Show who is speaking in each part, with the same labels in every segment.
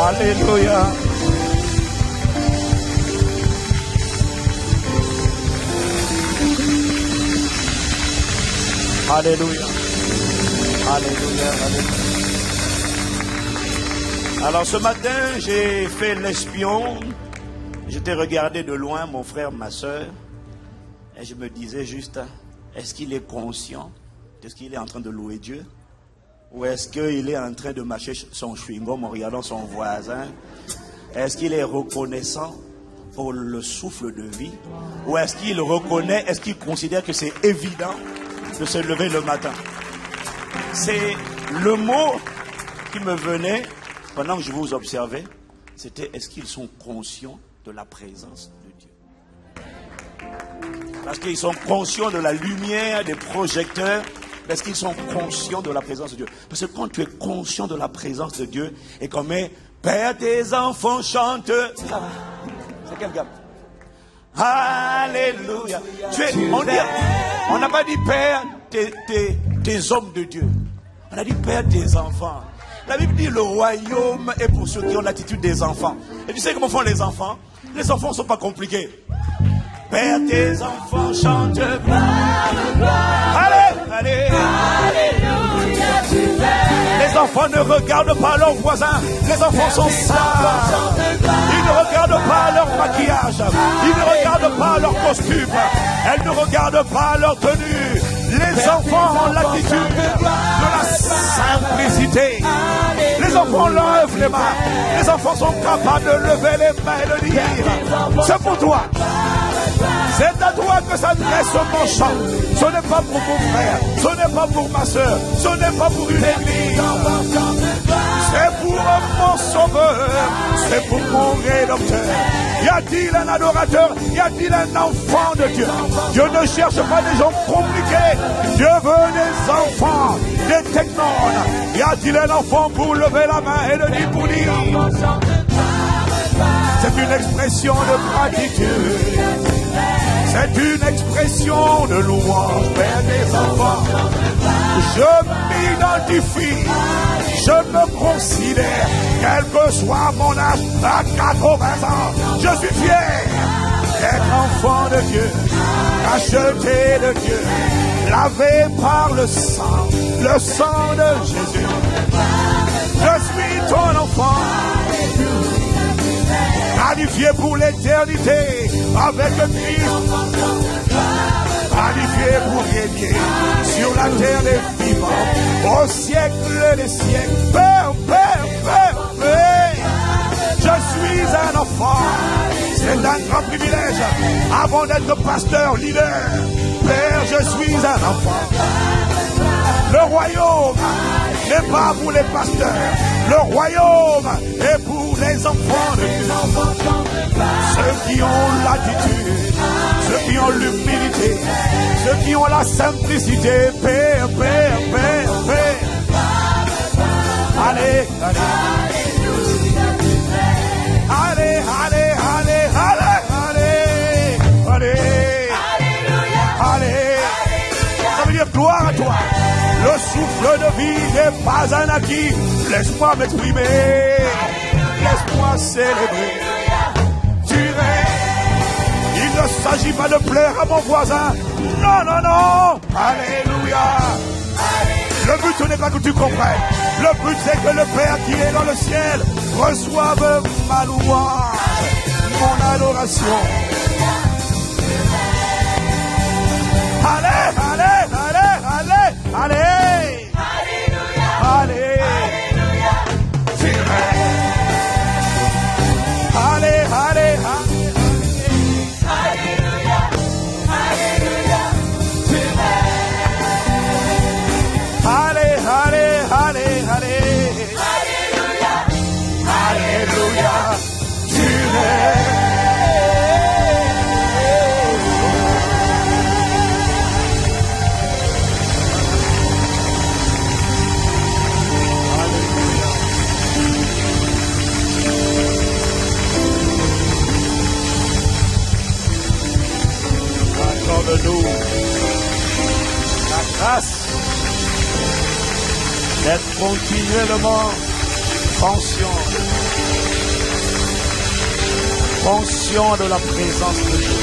Speaker 1: Alléluia. Alléluia. Alléluia. Alléluia. Alors ce matin, j'ai fait l'espion. Je t'ai regardé de loin, mon frère, ma soeur. Et je me disais juste, est-ce qu'il est conscient de ce qu'il est en train de louer Dieu? Ou est-ce qu'il est en train de mâcher son chewing-gum en regardant son voisin? Est-ce qu'il est reconnaissant pour le souffle de vie? Ou est-ce qu'il reconnaît, est-ce qu'il considère que c'est évident de se lever le matin? C'est le mot qui me venait pendant que je vous observais. C'était, est-ce qu'ils sont conscients de la présence de Dieu? Parce qu'ils sont conscients de la lumière des projecteurs. Est-ce qu'ils sont conscients de la présence de Dieu? Parce que quand tu es conscient de la présence de Dieu, et comme Père, tes enfants chantent. C'est quel gars? Alléluia. On n'a pas dit Père, tes hommes de Dieu. On a dit Père, tes enfants. La Bible dit le royaume est pour ceux qui ont l'attitude des enfants. Et tu sais comment font les enfants? Les enfants ne sont pas compliqués. Père, tes enfants chantent. Allez, allez. Alléluia, tu es. Les enfants ne regardent pas leurs voisins. Les enfants sont sages. Ils ne regardent pas leur maquillage. Ils ne regardent pas leur costume. Elles ne regardent pas leur tenue. Les enfants ont l'attitude de la simplicité. Les enfants lèvent les mains. Les enfants sont capables de lever les mains et de dire, c'est pour toi. C'est à toi que s'adresse mon chant. Ce n'est pas pour mon frère. Ce n'est pas pour ma soeur. Ce n'est pas pour une église. C'est pour mon sauveur. C'est pour mon rédempteur. Y a-t-il un adorateur? Y a-t-il un enfant de Dieu? Dieu ne cherche pas des gens compliqués. Dieu veut des enfants, des technones. Y a-t-il un enfant pour lever la main et le dire pour dire? C'est une expression de gratitude. C'est une expression de louange vers des enfants. Je m'identifie, je me considère, quel que soit mon âge, à 80 ans, je suis fier d'être enfant de Dieu, acheté de Dieu, lavé par le sang de Jésus. Je suis ton enfant, qualifié pour l'éternité avec Christ, qualifié pour régner sur la terre des vivants au siècle des siècles. Père, je suis un enfant. C'est un grand privilège avant d'être pasteur, leader. Père, je suis un enfant. Le royaume n'est pas pour les pasteurs. Le royaume est pour les enfants de Dieu. Ceux qui ont l'attitude, ceux qui ont l'humilité, ceux qui ont la simplicité. Père. Allez. Ça veut dire gloire à toi. Le souffle de vie n'est pas un acquis. Laisse-moi m'exprimer. Laisse-moi célébrer. Tu es. Il ne s'agit pas de plaire à mon voisin. Non. Alléluia. Le but n'est pas que tu comprennes. Le but c'est que le Père qui est dans le ciel reçoive ma louange, mon adoration. Allez. Tu es. Allez. Alléluia, tu es. Accorde-nous la grâce d'être continuellement Fonction de la présence de Dieu.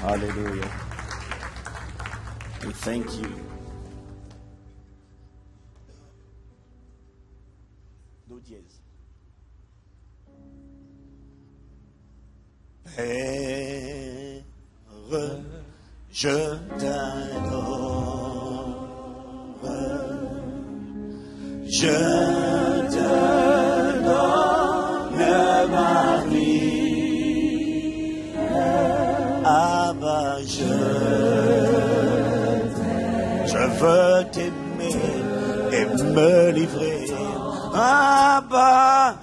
Speaker 1: Hallelujah. We thank you. Do dièse. Père, je t'adore. Je te donne ma vie. Abba, je veux t'aimer et me livrer. Abba,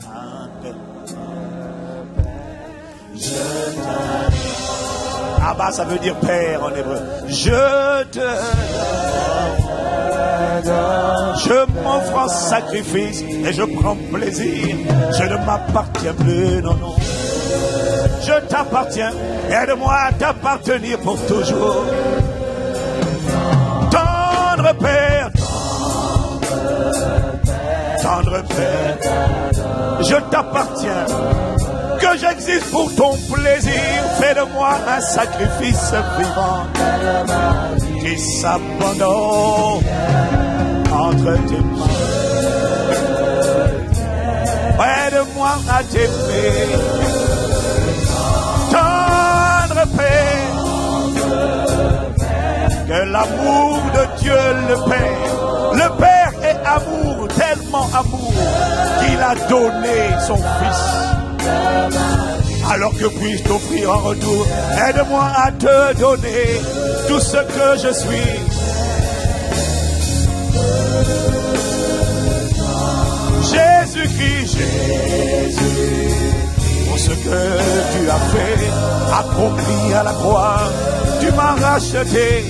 Speaker 1: Abba, ça veut dire Père en hébreu. Je m'offre en sacrifice et je prends plaisir. Je ne m'appartiens plus, non, non. Je t'appartiens. Aide-moi à t'appartenir pour toujours. Tendre Père, tendre Père, je t'appartiens. Que j'existe pour ton plaisir. Fais de moi un sacrifice vivant qui s'abandonne entre tes mains. Aide-moi à t'aimer. Tendre Père, que l'amour de Dieu le Père est amour, tellement amour qu'il a donné son Fils. Alors que puis-je t'offrir en retour? Aide-moi à te donner tout ce que je suis. Jésus-Christ, pour ce que tu as fait, accompli à la croix, tu m'as racheté.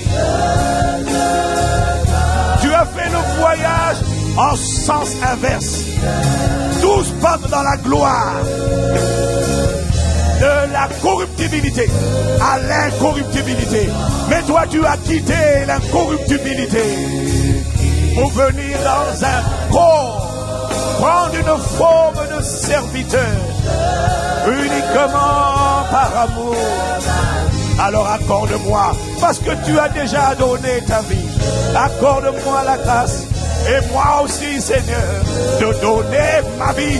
Speaker 1: Tu as fait le voyage en sens inverse. Tous partent dans la gloire de la corruptibilité à l'incorruptibilité. Mais toi, tu as quitté l'incorruptibilité pour venir dans un corps, prendre une forme de serviteur, uniquement par amour. Alors accorde-moi, parce que tu as déjà donné ta vie, accorde-moi la grâce. Et moi aussi, Seigneur, de donner ma vie.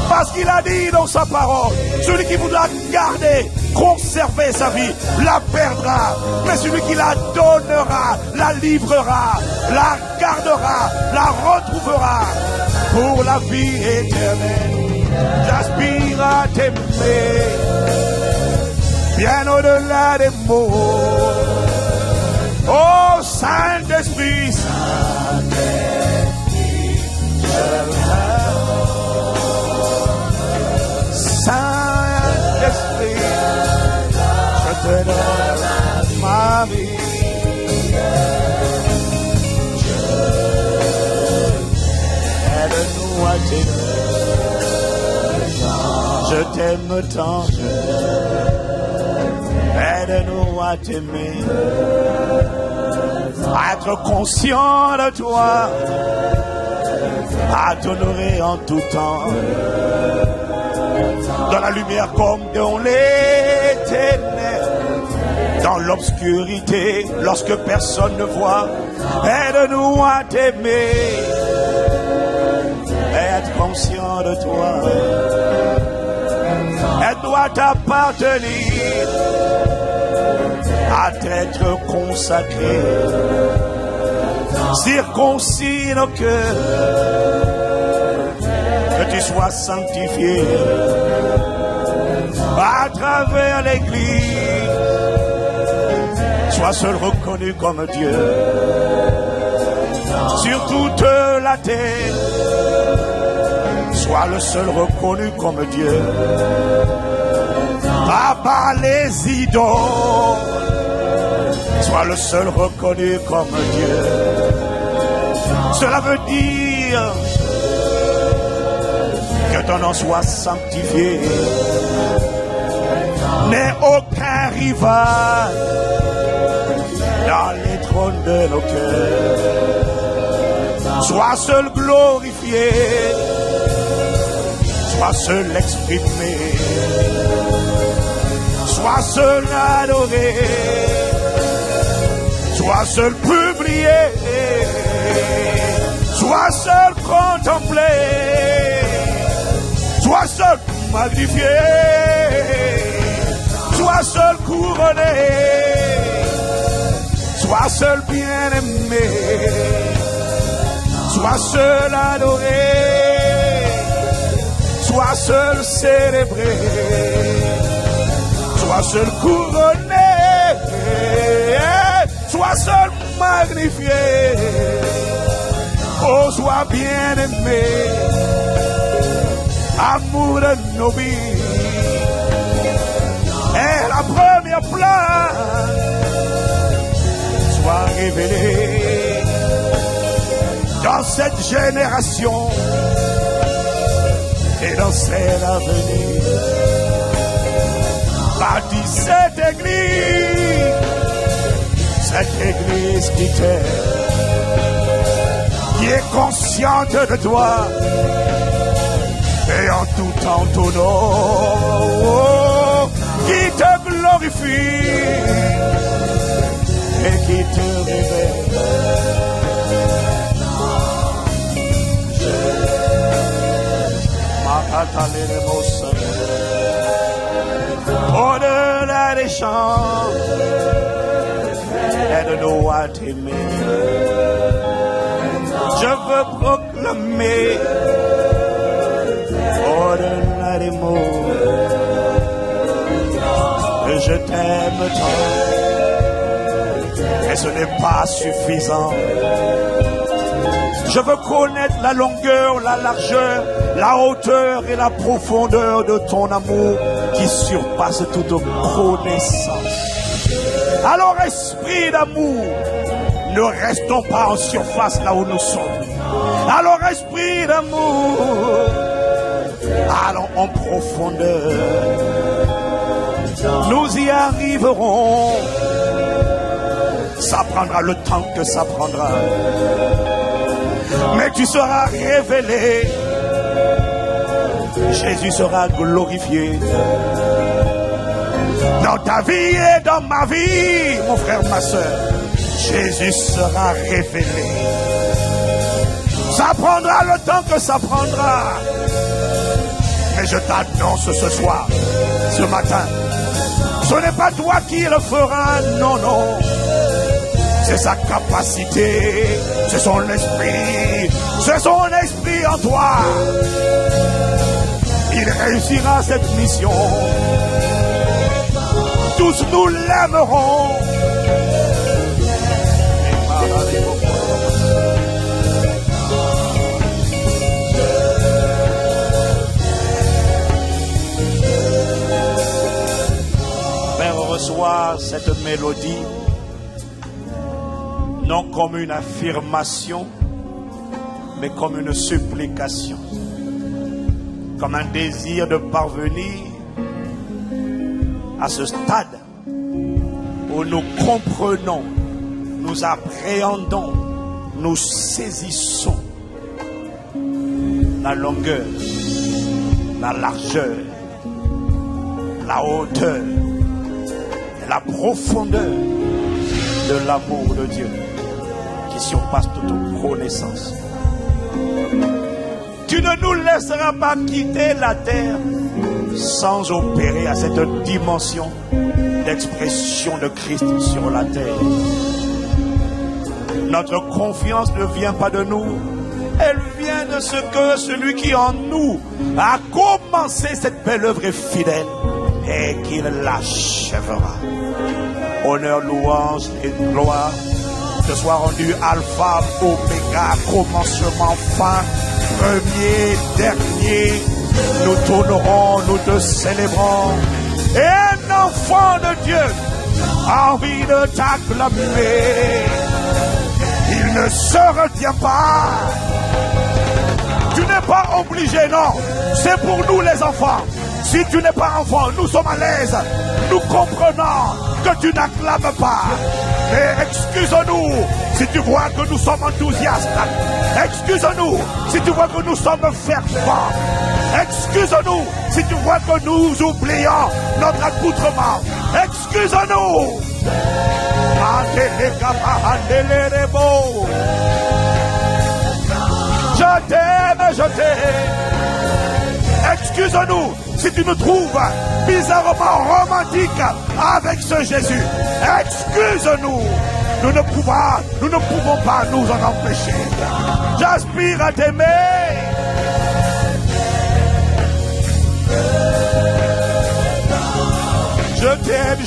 Speaker 1: Parce qu'il a dit dans sa parole, celui qui voudra garder, conserver sa vie, la perdra. Mais celui qui la donnera, la livrera, la gardera, la retrouvera pour la vie éternelle. J'aspire à t'aimer, bien au-delà des mots. Oh Saint-Esprit, Saint-Esprit, je te donne ma vie. Aide-nous à t'aimer. Je t'aime tant. Aide-nous à t'aimer. À être conscient de toi. À t'honorer en tout temps. Dans la lumière comme dans les ténèbres. Dans l'obscurité, lorsque personne ne voit. Aide-nous à t'aimer. Être conscient de toi. Aide-nous à t'appartenir. À t'être consacré. Circoncis nos cœurs. Que tu sois sanctifié à travers l'Église. Sois seul reconnu comme Dieu sur toute la terre. Sois le seul reconnu comme Dieu. Abat les idoles. Sois le seul reconnu comme Dieu. Cela veut dire Que ton nom soit sanctifié. N'aie aucun rival dans les trônes de nos cœurs. Sois seul glorifié. Sois seul exprimé. Sois seul adoré. Sois seul publié. Sois seul contemplé. Sois seul magnifié. Sois seul couronné. Sois seul bien-aimé. Sois seul adoré. Sois seul célébré. Sois seul couronné. Sois seul magnifié. Oh, sois bien-aimé. Amour de nos vies. Et la première place soit révélée dans cette génération et dans celle à venir. Bâtis cette église qui t'aime, qui est consciente de toi et en tout temps ton nom, qui te glorifie et qui te révèle. Au-delà des champs, aide-nous à t'aimer. Je veux proclamer au-delà des mots que je t'aime tant. Et ce n'est pas suffisant. Je veux connaître la longueur, la largeur, la hauteur et la profondeur de ton amour qui surpasse toute connaissance. Alors, esprit d'amour, ne restons pas en surface là où nous sommes. Alors, esprit d'amour, allons en profondeur. Nous y arriverons. Ça prendra le temps que ça prendra. Mais tu seras révélé. Jésus sera glorifié. Dans ta vie et dans ma vie, mon frère, ma soeur, Jésus sera révélé. Ça prendra le temps que ça prendra. Mais je t'annonce ce soir, ce matin, ce n'est pas toi qui le feras, non, non. C'est sa capacité, c'est son esprit en toi. Il réussira cette mission. Tous nous l'aimerons. Père, reçois cette mélodie non comme une affirmation, mais comme une supplication, comme un désir de parvenir à ce stade où nous comprenons, nous appréhendons, nous saisissons la longueur, la largeur, la hauteur et la profondeur de l'amour de Dieu qui surpasse toute connaissance. Tu ne nous laisseras pas quitter la terre sans opérer à cette dimension d'expression de Christ sur la terre. Notre confiance ne vient pas de nous, elle vient de ce que celui qui en nous a commencé cette belle œuvre est fidèle et qu'il l'achèvera. Honneur, louange et gloire te soient rendus alpha, oméga, commencement, fin, premier, dernier. Nous tournerons, nous te célébrons. Et un enfant de Dieu a envie de t'acclamer. Il ne se retient pas. Tu n'es pas obligé, non. C'est pour nous les enfants. Si tu n'es pas enfant, nous sommes à l'aise. Nous comprenons que tu n'acclames pas. Mais excuse-nous si tu vois que nous sommes enthousiastes. Excuse-nous si tu vois que nous sommes fervents. Excuse-nous si tu vois que nous oublions notre accoutrement. Excuse-nous. Je t'aime, je t'aime. Excuse-nous si tu nous trouves bizarrement romantique avec ce Jésus. Excuse-nous. Nous ne pouvons pas nous en empêcher. J'aspire à t'aimer. Je t'aime,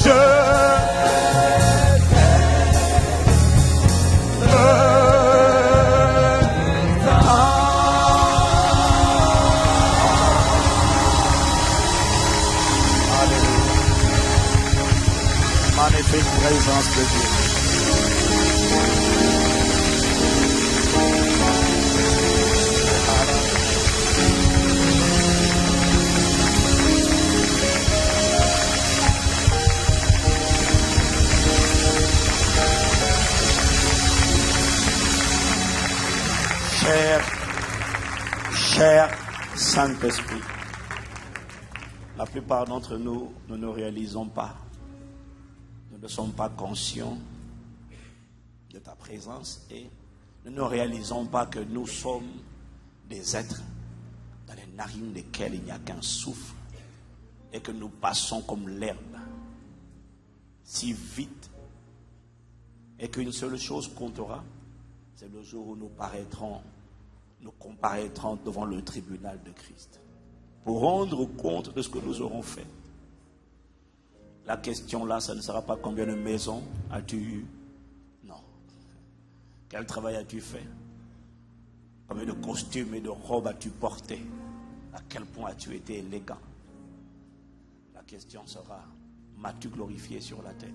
Speaker 1: magnifique présence de Dieu. Cher Saint-Esprit, la plupart d'entre nous, nous ne réalisons pas, nous ne sommes pas conscients de ta présence et nous ne réalisons pas que nous sommes des êtres dans les narines desquels il n'y a qu'un souffle et que nous passons comme l'herbe si vite et qu'une seule chose comptera, c'est le jour où nous comparaîtrons devant le tribunal de Christ pour rendre compte de ce que nous aurons fait. La question là, ça ne sera pas combien de maisons as-tu eu? Non. Quel travail as-tu fait? Combien de costumes et de robes as-tu porté? À quel point as-tu été élégant? La question sera, m'as-tu glorifié sur la terre?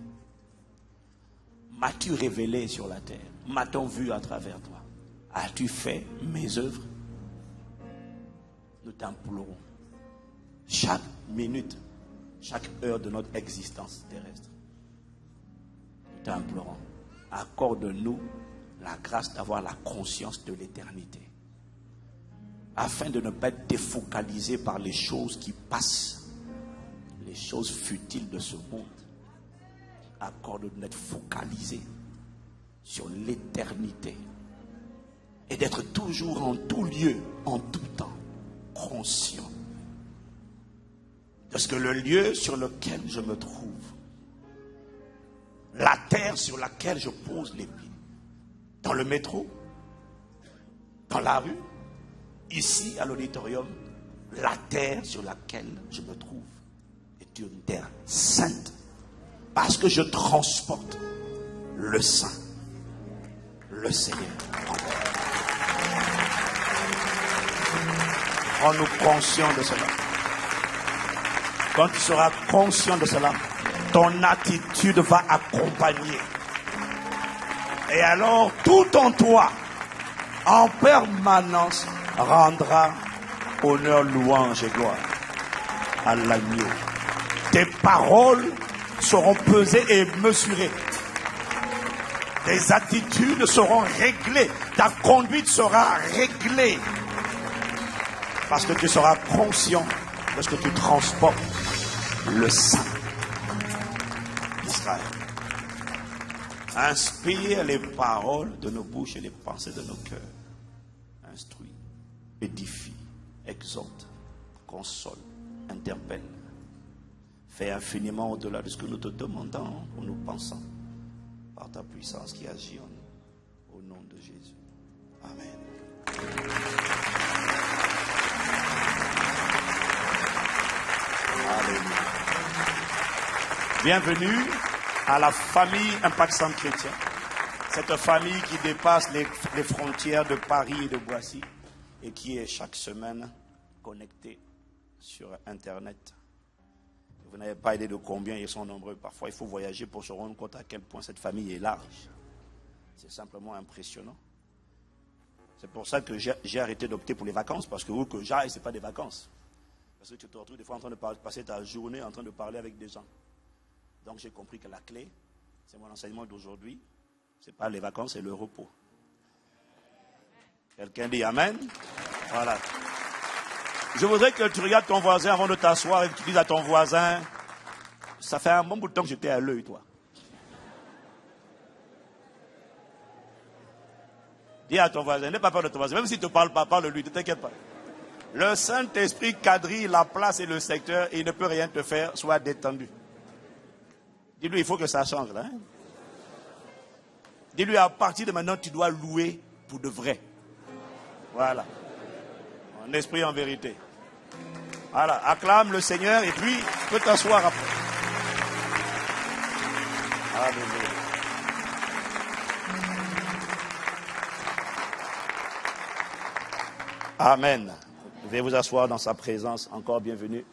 Speaker 1: M'as-tu révélé sur la terre? M'a-t-on vu à travers toi? As-tu fait mes œuvres? Nous t'implorons. Chaque minute, chaque heure de notre existence terrestre, nous t'implorons. Accorde-nous la grâce d'avoir la conscience de l'éternité, afin de ne pas être défocalisé par les choses qui passent, les choses futiles de ce monde. Accorde-nous d'être focalisé sur l'éternité et d'être toujours en tout lieu, en tout temps, conscient de ce que le lieu sur lequel je me trouve, la terre sur laquelle je pose les pieds, dans le métro, dans la rue, ici à l'auditorium, la terre sur laquelle je me trouve est une terre sainte, parce que je transporte le Saint, le Seigneur. Rends-nous conscients de cela. Quand tu seras conscient de cela, ton attitude va accompagner. Et alors, tout en toi, en permanence, rendra honneur, louange et gloire à l'agneau. Tes paroles seront pesées et mesurées. Tes attitudes seront réglées. Ta conduite sera réglée. Parce que tu seras conscient de ce que tu transportes, le Saint d'Israël. Inspire les paroles de nos bouches et les pensées de nos cœurs. Instruis, édifie, exhorte, console, interpelle. Fais infiniment au-delà de ce que nous te demandons ou nous pensons, par ta puissance qui agit en nous. Au nom de Jésus. Amen. Alléluia. Bienvenue à la famille Impact Centre Chrétien. Cette famille qui dépasse les frontières de Paris et de Boissy et qui est chaque semaine connectée sur Internet. Vous n'avez pas idée de combien ils sont nombreux. Parfois, il faut voyager pour se rendre compte à quel point cette famille est large. C'est simplement impressionnant. C'est pour ça que j'ai arrêté d'opter pour les vacances, parce que où que j'aille, ce n'est pas des vacances. Parce que tu te retrouves des fois en train de passer ta journée en train de parler avec des gens. Donc j'ai compris que la clé, c'est mon enseignement d'aujourd'hui, ce n'est pas les vacances, c'est le repos. Quelqu'un dit Amen? Voilà. Je voudrais que tu regardes ton voisin avant de t'asseoir et que tu dises à ton voisin, ça fait un bon bout de temps que j'étais à l'œil, toi. Dis à ton voisin, n'aie pas peur de ton voisin, même s'il ne te parle pas, parle-lui, ne t'inquiète pas. Le Saint-Esprit quadrille la place et le secteur et il ne peut rien te faire, sois détendu. Dis-lui, il faut que ça change là. Hein? Dis-lui, à partir de maintenant, tu dois louer pour de vrai. Voilà. En esprit, en vérité. Voilà, acclame le Seigneur et puis tu peux t'asseoir après. Alléluia. Amen. Veuillez vous asseoir dans sa présence. Encore bienvenue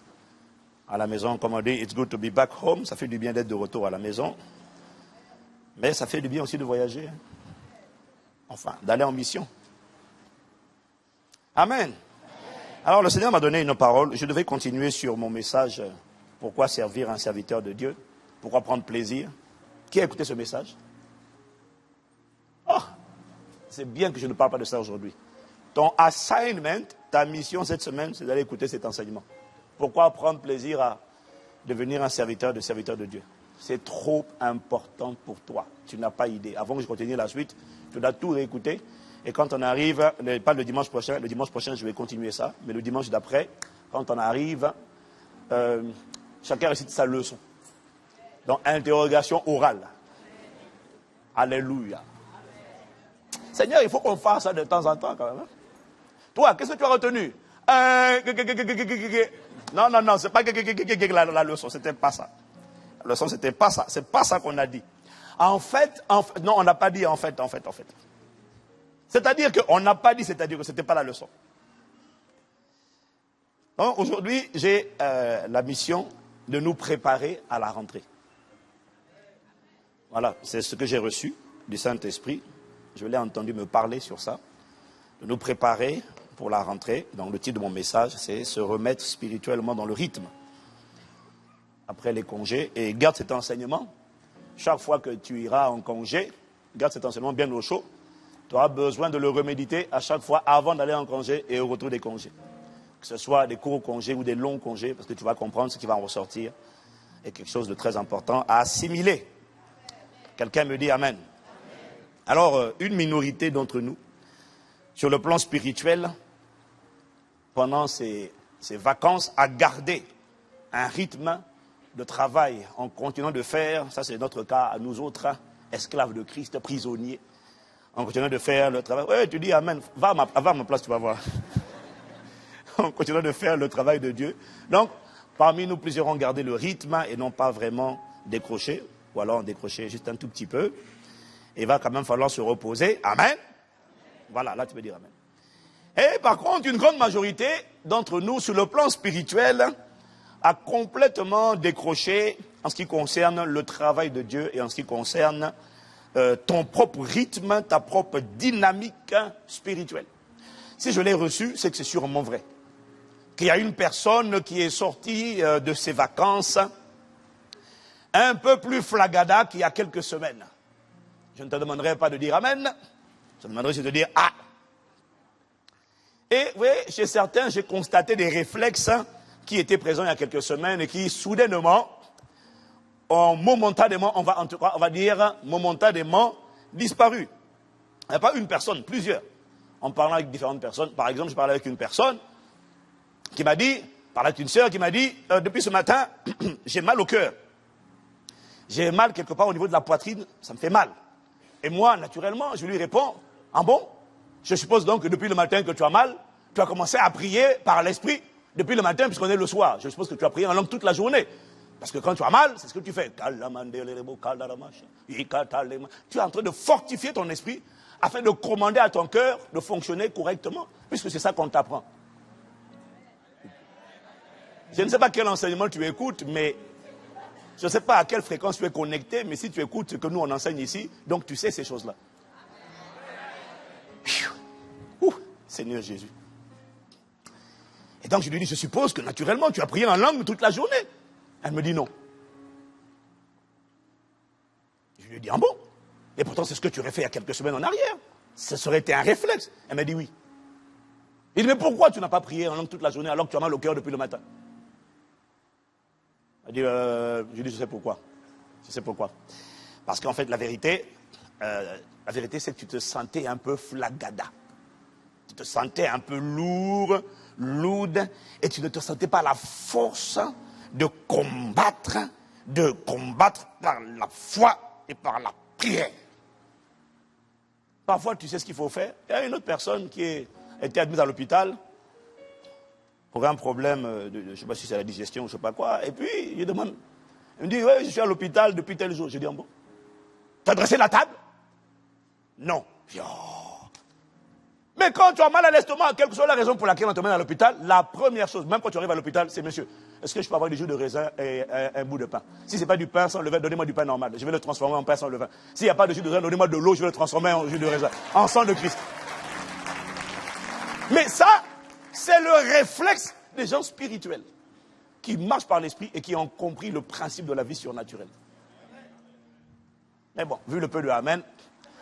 Speaker 1: à la maison. Comme on dit, it's good to be back home. Ça fait du bien d'être de retour à la maison. Mais ça fait du bien aussi de voyager. Enfin, d'aller en mission. Amen. Alors, le Seigneur m'a donné une parole. Je devais continuer sur mon message. Pourquoi servir un serviteur de Dieu? Pourquoi prendre plaisir? Qui a écouté ce message? Oh, c'est bien que je ne parle pas de ça aujourd'hui. Ton assignment, ta mission cette semaine, c'est d'aller écouter cet enseignement. Pourquoi prendre plaisir à devenir un serviteur de Dieu? C'est trop important pour toi. Tu n'as pas idée. Avant que je continue la suite, tu dois tout réécouter. Et quand on arrive, pas le dimanche prochain je vais continuer ça, mais le dimanche d'après, quand on arrive, chacun récite sa leçon. Donc, interrogation orale. Alléluia. Seigneur, il faut qu'on fasse ça de temps en temps quand même. Hein? Toi, qu'est-ce que tu as retenu? Non, c'est pas la leçon, c'était pas ça. La leçon, c'était pas ça. C'est pas ça qu'on a dit. En fait, non, on n'a pas dit en fait. C'est-à-dire qu'on n'a pas dit, c'est-à-dire que c'était pas la leçon. Donc, aujourd'hui, j'ai la mission de nous préparer à la rentrée. Voilà, c'est ce que j'ai reçu du Saint-Esprit. Je l'ai entendu me parler sur ça. De nous préparer pour la rentrée. Donc le titre de mon message, c'est « Se remettre spirituellement dans le rythme ». Après les congés. Et garde cet enseignement. Chaque fois que tu iras en congé, garde cet enseignement bien au chaud. Tu auras besoin de le reméditer à chaque fois avant d'aller en congé et au retour des congés. Que ce soit des courts congés ou des longs congés, parce que tu vas comprendre ce qui va en ressortir. Et quelque chose de très important à assimiler. Quelqu'un me dit Amen. Alors, une minorité d'entre nous, sur le plan spirituel, pendant ces vacances, a gardé un rythme de travail en continuant de faire, ça c'est notre cas à nous autres, hein, esclaves de Christ, prisonniers, en continuant de faire le travail. Oui, tu dis Amen, va à ma place, tu vas voir. En continuant de faire le travail de Dieu. Donc, parmi nous, plusieurs ont gardé le rythme et n'ont pas vraiment décroché, ou alors décroché juste un tout petit peu. Il va quand même falloir se reposer. Amen. Voilà, là tu peux dire Amen. Et par contre, une grande majorité d'entre nous, sur le plan spirituel, a complètement décroché en ce qui concerne le travail de Dieu et en ce qui concerne ton propre rythme, ta propre dynamique spirituelle. Si je l'ai reçu, c'est que c'est sûrement vrai. Qu'il y a une personne qui est sortie de ses vacances un peu plus flagada qu'il y a quelques semaines. Je ne te demanderai pas de dire Amen. Je te demanderai de dire Ah. Et vous voyez, chez certains, j'ai constaté des réflexes qui étaient présents il y a quelques semaines et qui, soudainement, ont momentanément, on va dire, momentanément disparu. Il n'y a pas une personne, plusieurs. En parlant avec différentes personnes. Par exemple, je parlais avec une personne qui m'a dit, parlait avec une sœur qui m'a dit, depuis ce matin, j'ai mal au cœur. J'ai mal quelque part au niveau de la poitrine, ça me fait mal. Et moi, naturellement, je lui réponds, ah bon? Je suppose donc que depuis le matin que tu as mal, tu as commencé à prier par l'esprit. Depuis le matin, puisqu'on est le soir. Je suppose que tu as prié en langue toute la journée. Parce que quand tu as mal, c'est ce que tu fais. Tu es en train de fortifier ton esprit afin de commander à ton cœur de fonctionner correctement. Puisque c'est ça qu'on t'apprend. Je ne sais pas quel enseignement tu écoutes, mais je ne sais pas à quelle fréquence tu es connecté, mais si tu écoutes ce que nous on enseigne ici, donc tu sais ces choses-là. Seigneur Jésus. Et donc je lui dis, je suppose que naturellement tu as prié en langue toute la journée. Elle me dit non. Je lui dis, ah bon? Et pourtant c'est ce que tu aurais fait il y a quelques semaines en arrière. Ce serait été un réflexe. Elle m'a dit oui. Il dit, mais pourquoi tu n'as pas prié en langue toute la journée alors que tu as mal au cœur depuis le matin? Elle dit, je dis, je sais pourquoi. Je sais pourquoi. Parce qu'en fait, la vérité, c'est que tu te sentais un peu flagada. Tu te sentais un peu lourd, et tu ne te sentais pas la force de combattre par la foi et par la prière. Parfois, tu sais ce qu'il faut faire. Il y a une autre personne qui était admise à l'hôpital pour un problème, je ne sais pas si c'est la digestion ou je ne sais pas quoi. Et puis, il me dit, ouais, je suis à l'hôpital depuis tel jour. Je dis, bon, tu as dressé la table? Non. Je dis, oh. Mais quand tu as mal à l'estomac, quelle que soit la raison pour laquelle on te mène à l'hôpital, la première chose, même quand tu arrives à l'hôpital, c'est monsieur, est-ce que je peux avoir des jus de raisin et un bout de pain? Si ce n'est pas du pain sans levain, donnez-moi du pain normal. Je vais le transformer en pain sans levain. S'il n'y a pas de jus de raisin, donnez-moi de l'eau, je vais le transformer en jus de raisin. En sang de Christ. Mais ça, c'est le réflexe des gens spirituels qui marchent par l'esprit et qui ont compris le principe de la vie surnaturelle. Mais bon, vu le peu de Amen,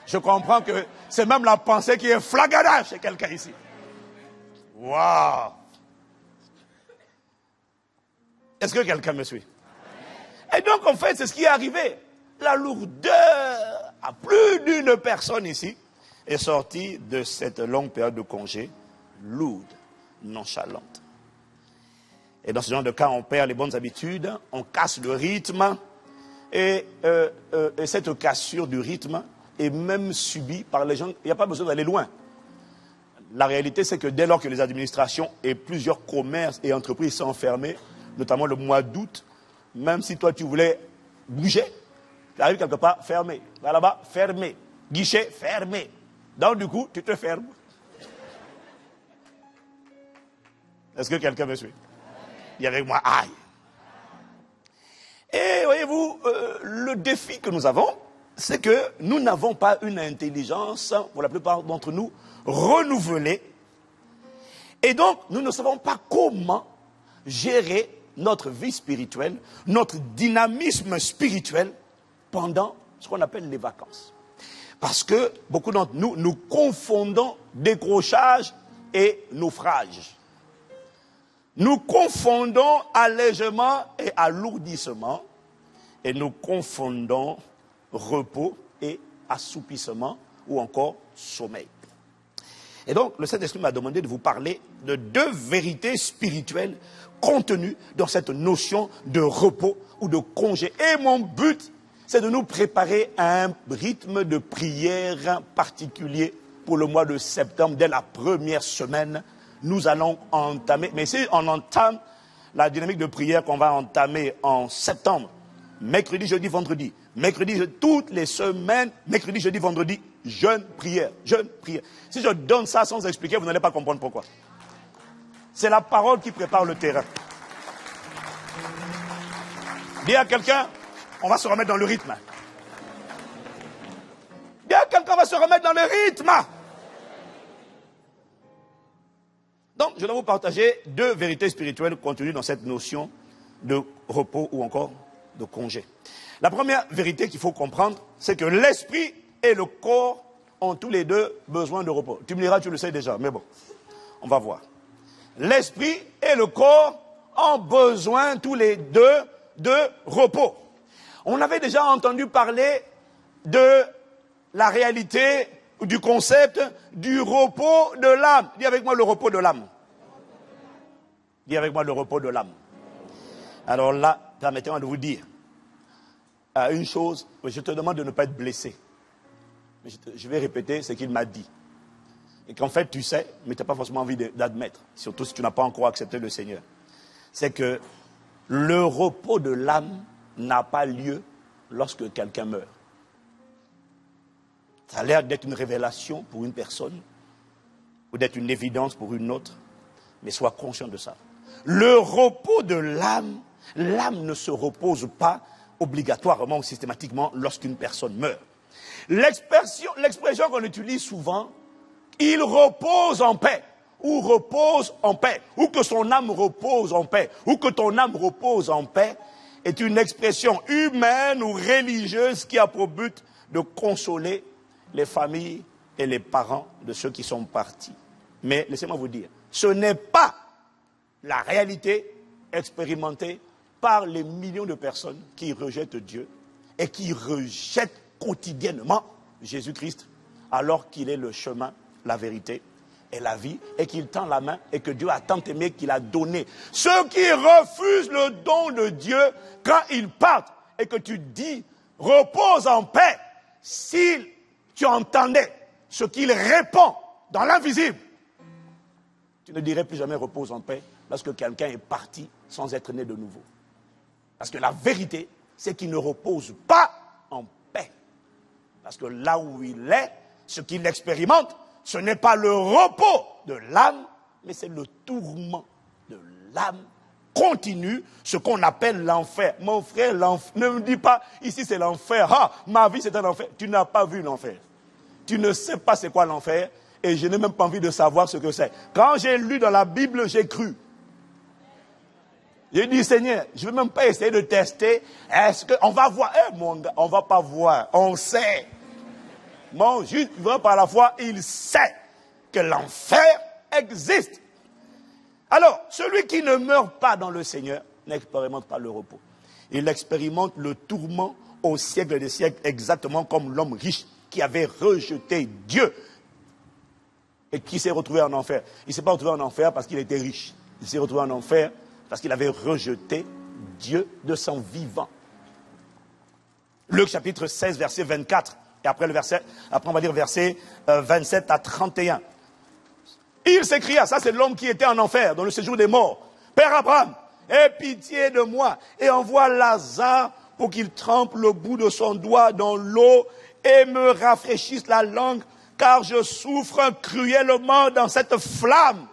Speaker 1: je comprends que c'est même la pensée qui est flagada chez quelqu'un ici. Waouh! Est-ce que quelqu'un me suit? Et donc, en fait, c'est ce qui est arrivé. La lourdeur à plus d'une personne ici est sortie de cette longue période de congé, lourde, nonchalante. Et dans ce genre de cas, on perd les bonnes habitudes, on casse le rythme, et cette cassure du rythme est même subie par les gens. Il n'y a pas besoin d'aller loin. La réalité, c'est que dès lors que les administrations et plusieurs commerces et entreprises sont fermés, notamment le mois d'août, même si toi tu voulais bouger, tu arrives quelque part fermé. Là-bas, fermé. Guichet fermé. Donc du coup, tu te fermes. Est-ce que quelqu'un me suit? Il y avait moi, aïe. Et voyez-vous, le défi que nous avons, c'est que nous n'avons pas une intelligence, pour la plupart d'entre nous, renouvelée. Et donc, nous ne savons pas comment gérer notre vie spirituelle, notre dynamisme spirituel pendant ce qu'on appelle les vacances. Parce que beaucoup d'entre nous, nous confondons décrochage et naufrage. Nous confondons allègement et alourdissement, et nous confondons repos et assoupissement, ou encore sommeil. Et donc, le Saint-Esprit m'a demandé de vous parler de deux vérités spirituelles contenues dans cette notion de repos ou de congé. Et mon but, c'est de nous préparer à un rythme de prière particulier pour le mois de septembre, dès la première semaine. Nous allons entamer, mais si on entame la dynamique de prière qu'on va entamer en septembre, mercredi, jeudi, vendredi, toutes les semaines, mercredi, jeudi, vendredi, jeûne, prière, jeûne, prière. Si je donne ça sans expliquer, vous n'allez pas comprendre pourquoi. C'est la parole qui prépare le terrain. Dis à quelqu'un, on va se remettre dans le rythme. Dis à quelqu'un, on va se remettre dans le rythme. Donc, je vais vous partager deux vérités spirituelles contenues dans cette notion de repos ou encore de congé. La première vérité qu'il faut comprendre, c'est que l'esprit et le corps ont tous les deux besoin de repos. Tu me diras, tu le sais déjà, mais bon, on va voir. L'esprit et le corps ont besoin tous les deux de repos. On avait déjà entendu parler de la réalité ou du concept du repos de l'âme. Dis avec moi le repos de l'âme. Dis avec moi le repos de l'âme. Alors là, permettez-moi de vous dire une chose. Je te demande de ne pas être blessé. Mais je vais répéter ce qu'il m'a dit. Et qu'en fait, tu sais, mais tu n'as pas forcément envie d'admettre. Surtout si tu n'as pas encore accepté le Seigneur. C'est que le repos de l'âme n'a pas lieu lorsque quelqu'un meurt. Ça a l'air d'être une révélation pour une personne ou d'être une évidence pour une autre, mais sois conscient de ça. Le repos de l'âme, l'âme ne se repose pas obligatoirement ou systématiquement lorsqu'une personne meurt. L'expression qu'on utilise souvent, il repose en paix, ou repose en paix, ou que son âme repose en paix, ou que ton âme repose en paix, est une expression humaine ou religieuse qui a pour but de consoler les familles et les parents de ceux qui sont partis. Mais laissez-moi vous dire, ce n'est pas la réalité expérimentée par les millions de personnes qui rejettent Dieu et qui rejettent quotidiennement Jésus-Christ alors qu'il est le chemin, la vérité et la vie et qu'il tend la main et que Dieu a tant aimé qu'il a donné. Ceux qui refusent le don de Dieu quand ils partent et que tu dis repose en paix, si tu entendais ce qu'il répond dans l'invisible, tu ne dirais plus jamais repose en paix lorsque quelqu'un est parti sans être né de nouveau. Parce que la vérité, c'est qu'il ne repose pas en paix. Parce que là où il est, ce qu'il expérimente, ce n'est pas le repos de l'âme, mais c'est le tourment de l'âme continu, ce qu'on appelle l'enfer. Mon frère, ne me dis pas, ici c'est l'enfer. Ah, ma vie c'est un enfer. Tu n'as pas vu l'enfer. Tu ne sais pas c'est quoi l'enfer, et je n'ai même pas envie de savoir ce que c'est. Quand j'ai lu dans la Bible, j'ai cru. J'ai dit, Seigneur, je ne vais même pas essayer de tester. Est-ce qu'on va voir? Mon gars, on ne va pas voir. On sait. Mon juste vivant par la foi, il sait que l'enfer existe. Alors, celui qui ne meurt pas dans le Seigneur n'expérimente pas le repos. Il expérimente le tourment au siècle des siècles, exactement comme l'homme riche qui avait rejeté Dieu et qui s'est retrouvé en enfer. Il ne s'est pas retrouvé en enfer parce qu'il était riche. Il s'est retrouvé en enfer parce qu'il avait rejeté Dieu de son vivant. Luc chapitre 16, verset 24. Et après on va dire verset 27 à 31. Il s'écria, ça c'est l'homme qui était en enfer, dans le séjour des morts. Père Abraham, aie pitié de moi et envoie Lazare pour qu'il trempe le bout de son doigt dans l'eau et me rafraîchisse la langue, car je souffre cruellement dans cette flamme.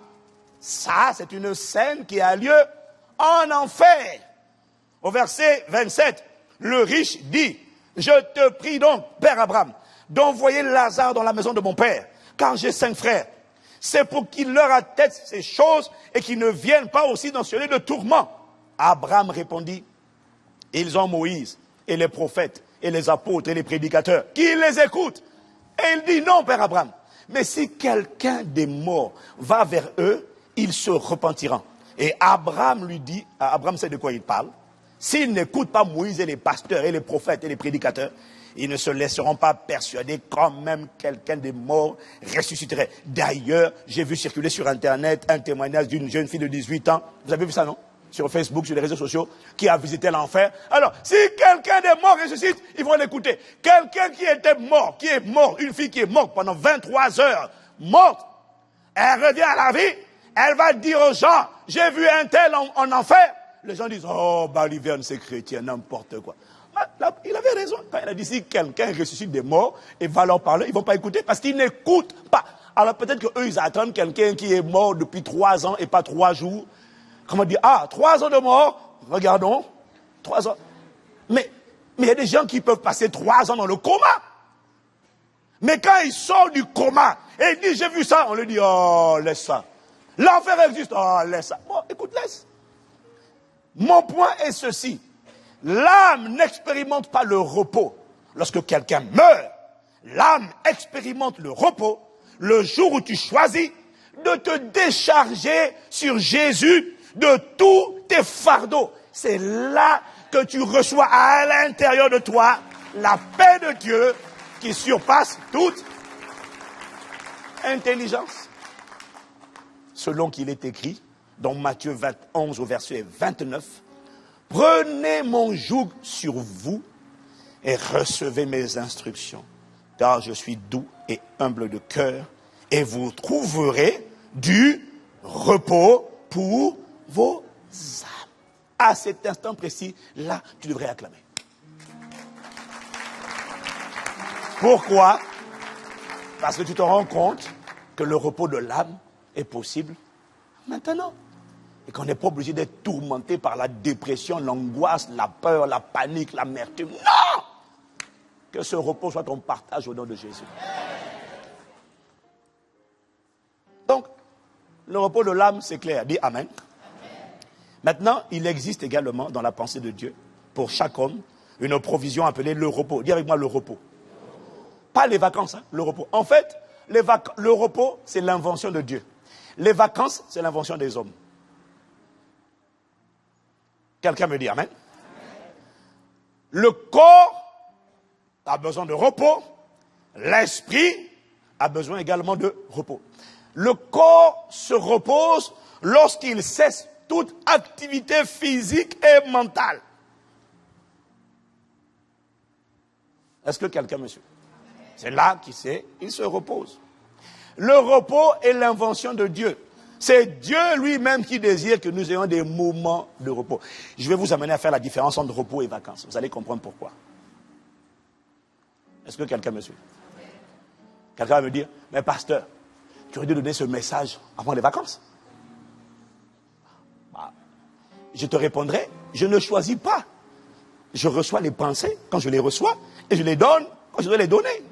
Speaker 1: Ça, c'est une scène qui a lieu en enfer. Au verset 27, le riche dit, je te prie donc, Père Abraham, d'envoyer Lazare dans la maison de mon père, car j'ai 5 frères. C'est pour qu'ils leur attestent ces choses et qu'ils ne viennent pas aussi dans ce lieu de tourment. Abraham répondit, ils ont Moïse et les prophètes et les apôtres et les prédicateurs qui les écoutent. Et il dit, non, Père Abraham, mais si quelqu'un des morts va vers eux, ils se repentiront. Et Abraham lui dit, Abraham sait de quoi il parle, s'ils n'écoutent pas Moïse et les pasteurs et les prophètes et les prédicateurs, ils ne se laisseront pas persuader quand même quelqu'un des morts ressusciterait. D'ailleurs, j'ai vu circuler sur Internet un témoignage d'une jeune fille de 18 ans. Vous avez vu ça, non? Sur Facebook, sur les réseaux sociaux, qui a visité l'enfer. Alors, si quelqu'un des morts ressuscite, ils vont l'écouter. Quelqu'un qui était mort, qui est mort, une fille qui est morte pendant 23 heures, morte, elle revient à la vie, elle va dire aux gens, j'ai vu un tel en enfer. Les gens disent, oh, Baliverne, c'est chrétien, n'importe quoi. Là, il avait raison. Quand il a dit, si quelqu'un ressuscite des morts et va leur parler, ils ne vont pas écouter parce qu'ils n'écoutent pas. Alors peut-être qu'eux, ils attendent quelqu'un qui est mort depuis 3 ans et pas 3 jours. Comment dire, 3 ans de mort, regardons, 3 ans. Mais il y a des gens qui peuvent passer 3 ans dans le coma. Mais quand ils sortent du coma et ils disent, j'ai vu ça, on lui dit, oh, laisse ça. L'enfer existe, oh, laisse ça. Bon, écoute, laisse. Mon point est ceci. L'âme n'expérimente pas le repos lorsque quelqu'un meurt. L'âme expérimente le repos le jour où tu choisis de te décharger sur Jésus de tous tes fardeaux. C'est là que tu reçois à l'intérieur de toi la paix de Dieu qui surpasse toute intelligence. Selon qu'il est écrit dans Matthieu 11 au verset 29, prenez mon joug sur vous et recevez mes instructions, car je suis doux et humble de cœur, et vous trouverez du repos pour vos âmes. À cet instant précis, là, tu devrais acclamer. Pourquoi? Parce que tu te rends compte que le repos de l'âme est possible maintenant. Et qu'on n'est pas obligé d'être tourmenté par la dépression, l'angoisse, la peur, la panique, l'amertume. Non! Que ce repos soit ton partage au nom de Jésus. Le repos de l'âme, c'est clair. Dis Amen. Maintenant, il existe également dans la pensée de Dieu, pour chaque homme, une provision appelée le repos. Dis avec moi le repos. Pas les vacances, hein, le repos. En fait, le repos, c'est l'invention de Dieu. Les vacances, c'est l'invention des hommes. Quelqu'un me dit Amen. Le corps a besoin de repos. L'esprit a besoin également de repos. Le corps se repose lorsqu'il cesse toute activité physique et mentale. Est-ce que quelqu'un me suit? C'est là qu'il sait, il se repose. Le repos est l'invention de Dieu. C'est Dieu lui-même qui désire que nous ayons des moments de repos. Je vais vous amener à faire la différence entre repos et vacances. Vous allez comprendre pourquoi. Est-ce que quelqu'un me suit? Quelqu'un va me dire, mais pasteur, tu aurais dû donner ce message avant les vacances. Je te répondrai, je ne choisis pas. Je reçois les pensées quand je les reçois et je les donne quand je dois les donner.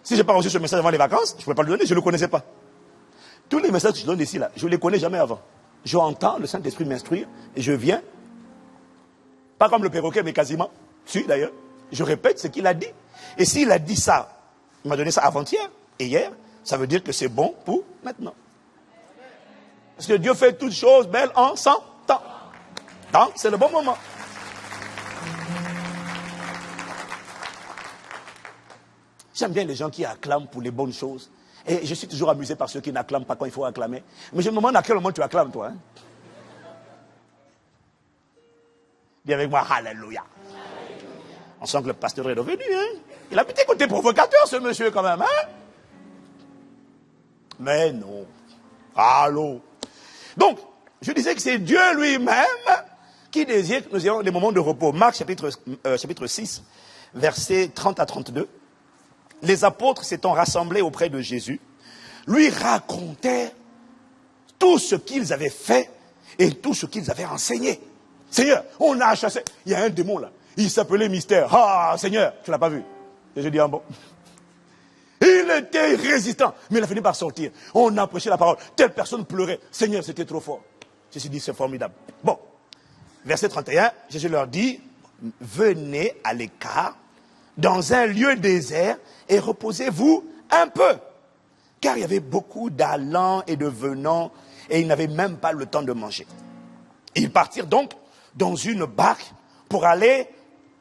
Speaker 1: Si je n'ai pas reçu ce message avant les vacances, je ne peux pas le donner, je ne le connaissais pas. Tous les messages que je donne ici, là, je ne les connais jamais avant. Je entends le Saint-Esprit m'instruire et je viens. Pas comme le perroquet, mais quasiment. Si, d'ailleurs. Je répète ce qu'il a dit. Et s'il a dit ça, il m'a donné ça avant-hier et hier, ça veut dire que c'est bon pour maintenant. Parce que Dieu fait toutes choses belles en son temps. Donc, c'est le bon moment. J'aime bien les gens qui acclament pour les bonnes choses. Et je suis toujours amusé par ceux qui n'acclament pas quand il faut acclamer. Mais je me demande à quel moment tu acclames, toi. Hein? Dis avec moi, Alléluia. On sent que le pasteur est revenu. Hein? Il a petit côté provocateur, ce monsieur, quand même. Hein? Mais non. Allô. Donc, je disais que c'est Dieu lui-même qui désire que nous ayons des moments de repos. Marc, chapitre 6, versets 30 à 32. Les apôtres s'étant rassemblés auprès de Jésus, lui racontaient tout ce qu'ils avaient fait et tout ce qu'ils avaient enseigné. Seigneur, on a chassé. Il y a un démon là. Il s'appelait Mystère. Ah, Seigneur, tu ne l'as pas vu. Et je dis, ah bon. Il était résistant, mais il a fini par sortir. On a prêché la parole. Telle personne pleurait. Seigneur, c'était trop fort. Je me suis dit, c'est formidable. Bon, verset 31, Jésus leur dit, venez à l'écart, dans un lieu désert, et reposez-vous un peu. Car il y avait beaucoup d'allants et de venants, et ils n'avaient même pas le temps de manger. Ils partirent donc dans une barque pour aller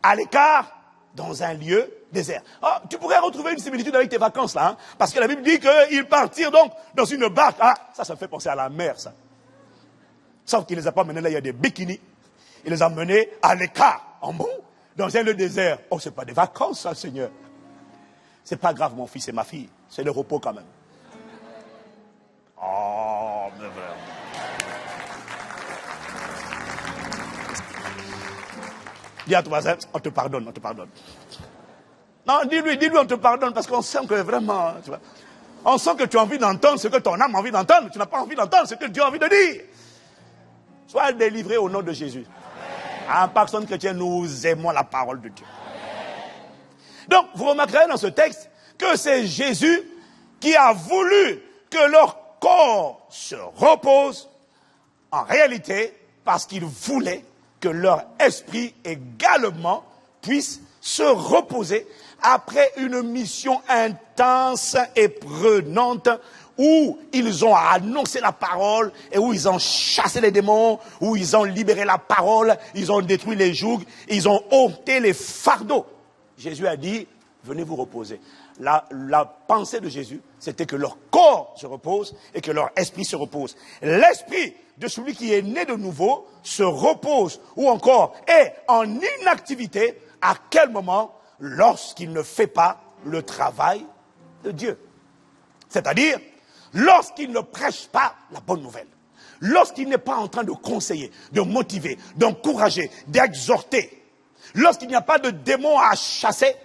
Speaker 1: à l'écart, dans un lieu désert. Ah, tu pourrais retrouver une similitude avec tes vacances là, hein, parce que la Bible dit qu'ils partirent donc dans une barque. Ah, ça me fait penser à la mer, ça. Sauf qu'il ne les a pas menés là, il y a des bikinis. Il les a menés à l'écart, en bon, dans un lieu désert. Oh, c'est pas des vacances, ça, Seigneur. C'est pas grave, mon fils et ma fille. C'est le repos quand même. Oh, mais vraiment. Dis à ton voisin, on te pardonne, on te pardonne. Non, dis-lui, on te pardonne, parce qu'on sent que vraiment, tu vois, on sent que tu as envie d'entendre ce que ton âme a envie d'entendre. Tu n'as pas envie d'entendre ce que Dieu a envie de dire. Sois délivré au nom de Jésus. En personne chrétienne, nous aimons la parole de Dieu. Donc, vous remarquerez dans ce texte que c'est Jésus qui a voulu que leur corps se repose, en réalité, parce qu'il voulait que leur esprit également puisse se reposer après une mission intense et prenante où ils ont annoncé la parole et où ils ont chassé les démons, où ils ont libéré la parole, ils ont détruit les jougs, ils ont ôté les fardeaux. Jésus a dit, venez vous reposer. La pensée de Jésus, c'était que leur corps se repose et que leur esprit se repose. L'esprit de celui qui est né de nouveau se repose ou encore est en inactivité. À quel moment? Lorsqu'il ne fait pas le travail de Dieu. C'est-à-dire, lorsqu'il ne prêche pas la bonne nouvelle. Lorsqu'il n'est pas en train de conseiller, de motiver, d'encourager, d'exhorter. Lorsqu'il n'y a pas de démons à chasser.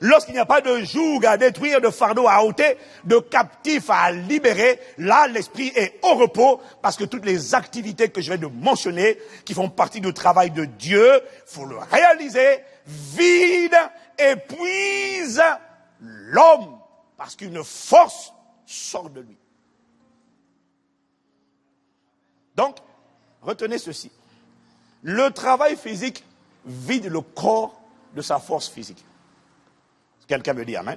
Speaker 1: Lorsqu'il n'y a pas de joug à détruire, de fardeau à ôter, de captifs à libérer, là, l'esprit est au repos, parce que toutes les activités que je viens de mentionner, qui font partie du travail de Dieu, faut le réaliser, vide, épuise l'homme, parce qu'une force sort de lui. Donc, retenez ceci. Le travail physique vide le corps de sa force physique. Quelqu'un me dit amen.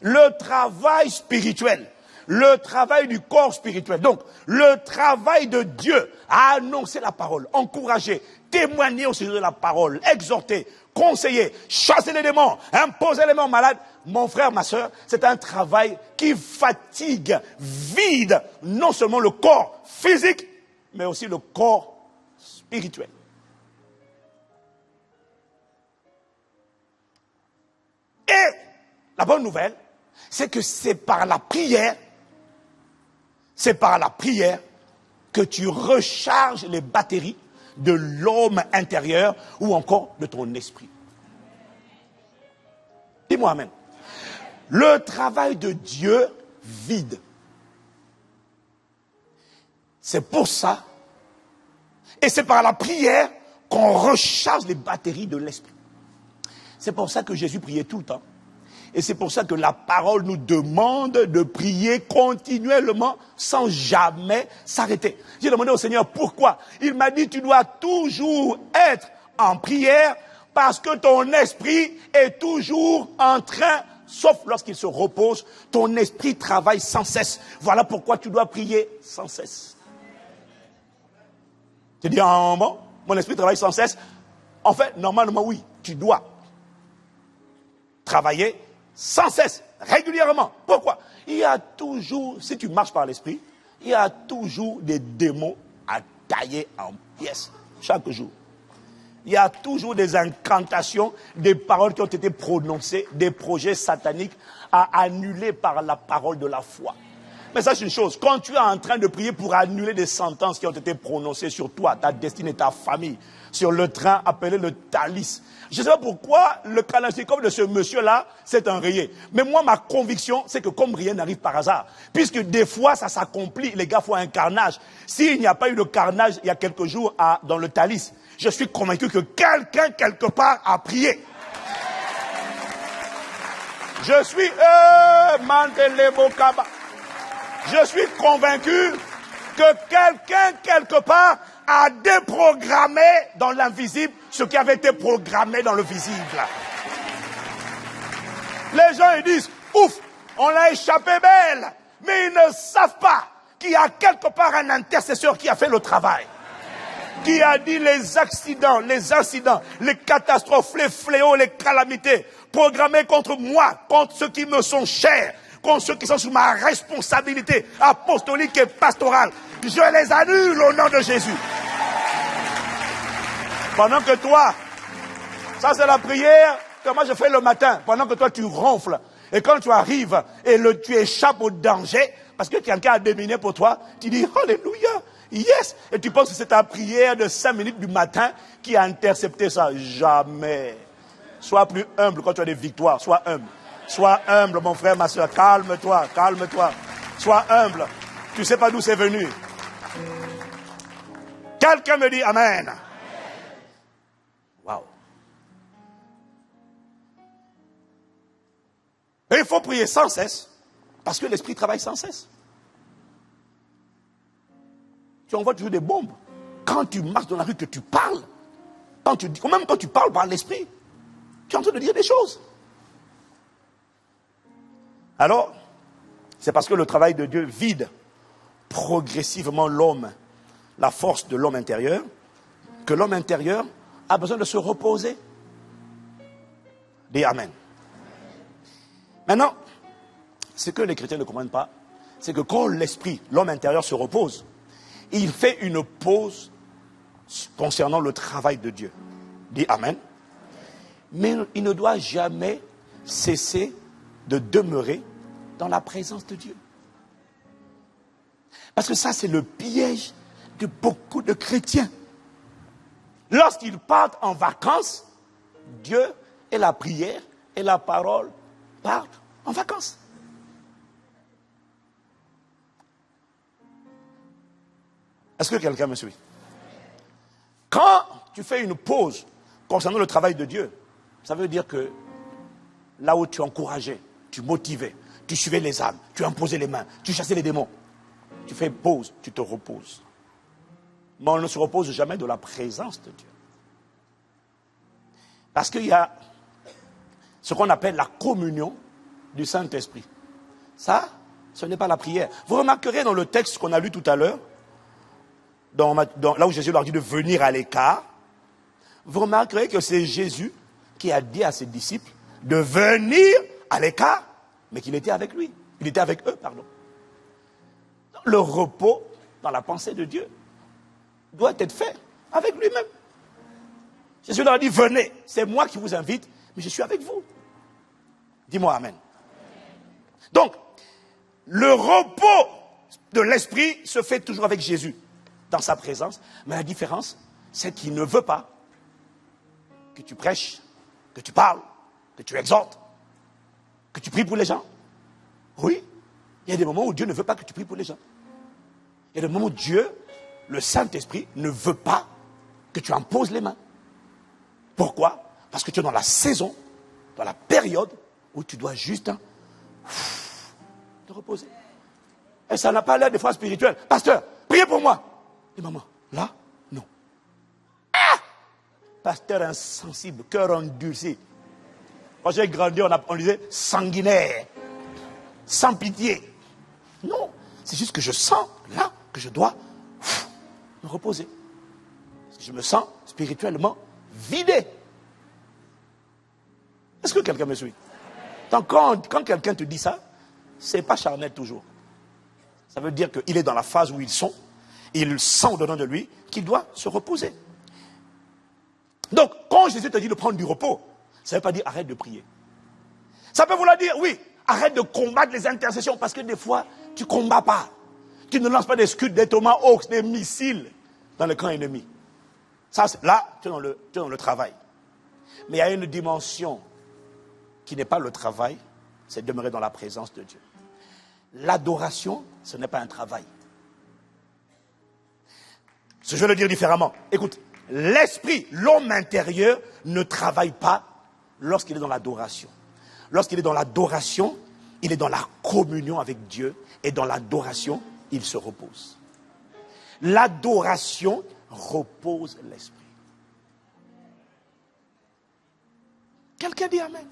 Speaker 1: Le travail spirituel, le travail du corps spirituel. Donc, le travail de Dieu à annoncer la parole, encourager, témoigner au sujet de la parole, exhorter, conseiller, chasser les démons, imposer les mains aux malades. Mon frère, ma soeur, c'est un travail qui fatigue, vide, non seulement le corps physique, mais aussi le corps spirituel. Et la bonne nouvelle, c'est que c'est par la prière que tu recharges les batteries de l'homme intérieur ou encore de ton esprit. Dis-moi amen. Le travail de Dieu vide. C'est pour ça, et c'est par la prière qu'on recharge les batteries de l'esprit. C'est pour ça que Jésus priait tout le temps. Et c'est pour ça que la parole nous demande de prier continuellement sans jamais s'arrêter. J'ai demandé au Seigneur pourquoi. Il m'a dit tu dois toujours être en prière parce que ton esprit est toujours en train, sauf lorsqu'il se repose, ton esprit travaille sans cesse. Voilà pourquoi tu dois prier sans cesse. Tu dis, bon, mon esprit travaille sans cesse. En fait, normalement, oui, tu dois travailler sans cesse, régulièrement. Pourquoi? Il y a toujours, si tu marches par l'esprit, il y a toujours des démons à tailler en pièces, chaque jour. Il y a toujours des incantations, des paroles qui ont été prononcées, des projets sataniques à annuler par la parole de la foi. Mais sache une chose, quand tu es en train de prier pour annuler des sentences qui ont été prononcées sur toi, ta destinée, ta famille, sur le train appelé le Thalys. Je ne sais pas pourquoi le kalachnikov de ce monsieur-là s'est enrayé. Mais moi, ma conviction, c'est que comme rien n'arrive par hasard, puisque des fois, ça s'accomplit, les gars font un carnage. S'il n'y a pas eu de carnage il y a quelques jours dans le Thalys, je suis convaincu que quelqu'un, quelque part, a prié. Je suis Je suis convaincu que quelqu'un, quelque part, a déprogrammé dans l'invisible ce qui avait été programmé dans le visible. Les gens, ils disent, ouf, on l'a échappé belle. Mais ils ne savent pas qu'il y a quelque part un intercesseur qui a fait le travail. Qui a dit les accidents, les incidents, les catastrophes, les fléaux, les calamités, programmés contre moi, contre ceux qui me sont chers, contre ceux qui sont sous ma responsabilité apostolique et pastorale. Je les annule au nom de Jésus. Pendant que toi, ça c'est la prière que moi je fais le matin, pendant que toi tu ronfles. Et quand tu arrives et tu échappes au danger, parce que quelqu'un a dominé pour toi, tu dis Alléluia, yes. Et tu penses que c'est ta prière de 5 minutes du matin qui a intercepté ça. Jamais. Sois plus humble quand tu as des victoires, sois humble. Sois humble, mon frère, ma soeur. Calme-toi, calme-toi. Sois humble. Tu ne sais pas d'où c'est venu. Quelqu'un me dit Amen. Waouh. Et il faut prier sans cesse, parce que l'esprit travaille sans cesse. Tu envoies toujours des bombes. Quand tu marches dans la rue, que tu parles, même quand tu parles par l'esprit, tu es en train de dire des choses. Alors, c'est parce que le travail de Dieu vide progressivement l'homme, la force de l'homme intérieur, que l'homme intérieur a besoin de se reposer. Dis Amen. Maintenant, ce que les chrétiens ne comprennent pas, c'est que quand l'esprit, l'homme intérieur se repose, il fait une pause concernant le travail de Dieu. Dis Amen. Mais il ne doit jamais cesser de demeurer dans la présence de Dieu. Parce que ça, c'est le piège de beaucoup de chrétiens. Lorsqu'ils partent en vacances, Dieu et la prière et la parole partent en vacances. Est-ce que quelqu'un me suit? Quand tu fais une pause concernant le travail de Dieu, ça veut dire que là où tu encourageais, tu motivais, tu suivais les âmes, tu imposais les mains, tu chassais les démons, tu fais pause, tu te reposes. mais on ne se repose jamais de la présence de Dieu. Parce qu'il y a ce qu'on appelle la communion du Saint-Esprit. Ça, ce n'est pas la prière. Vous remarquerez dans le texte qu'on a lu tout à l'heure, là où Jésus leur dit de venir à l'écart, vous remarquerez que c'est Jésus qui a dit à ses disciples de venir à l'écart, mais qu'il était avec lui. Il était avec eux, pardon. Le repos dans la pensée de Dieu doit être fait avec lui-même. Jésus leur a dit, venez, c'est moi qui vous invite, mais je suis avec vous. Dis-moi amen. Donc, le repos de l'esprit se fait toujours avec Jésus, dans sa présence. Mais la différence, c'est qu'il ne veut pas que tu prêches, que tu parles, que tu exhortes, que tu pries pour les gens. Oui, il y a des moments où Dieu ne veut pas que tu pries pour les gens. Il y a des moments où Dieu, le Saint-Esprit, ne veut pas que tu en poses les mains. Pourquoi? Parce que tu es dans la saison, dans la période où tu dois juste te reposer. Et ça n'a pas l'air des fois spirituel. Pasteur, priez pour moi. Et maman, là, non. Ah! Pasteur insensible, cœur endurci. Quand j'ai grandi, on disait sanguinaire, sans pitié. Non, c'est juste que je sens là que je dois me reposer. Parce que je me sens spirituellement vidé. Est-ce que quelqu'un me suit? Donc quand quelqu'un te dit ça, c'est pas charnel toujours. Ça veut dire qu'il est dans la phase où ils sont, il sent au-dedans de lui qu'il doit se reposer. Donc, quand Jésus te dit de prendre du repos, ça ne veut pas dire arrête de prier. Ça peut vouloir dire, oui, arrête de combattre les intercessions, parce que des fois, tu ne combats pas. Tu ne lances pas des scuds, des tomahawks, des missiles dans le camp ennemi. Ça, là, tu es dans le travail. Mais il y a une dimension qui n'est pas le travail, c'est demeurer dans la présence de Dieu. L'adoration, ce n'est pas un travail. Je vais le dire différemment. Écoute, l'esprit, l'homme intérieur, ne travaille pas lorsqu'il est dans l'adoration. Lorsqu'il est dans l'adoration, il est dans la communion avec Dieu, et dans l'adoration, il se repose. L'adoration repose l'esprit. Quelqu'un dit amen.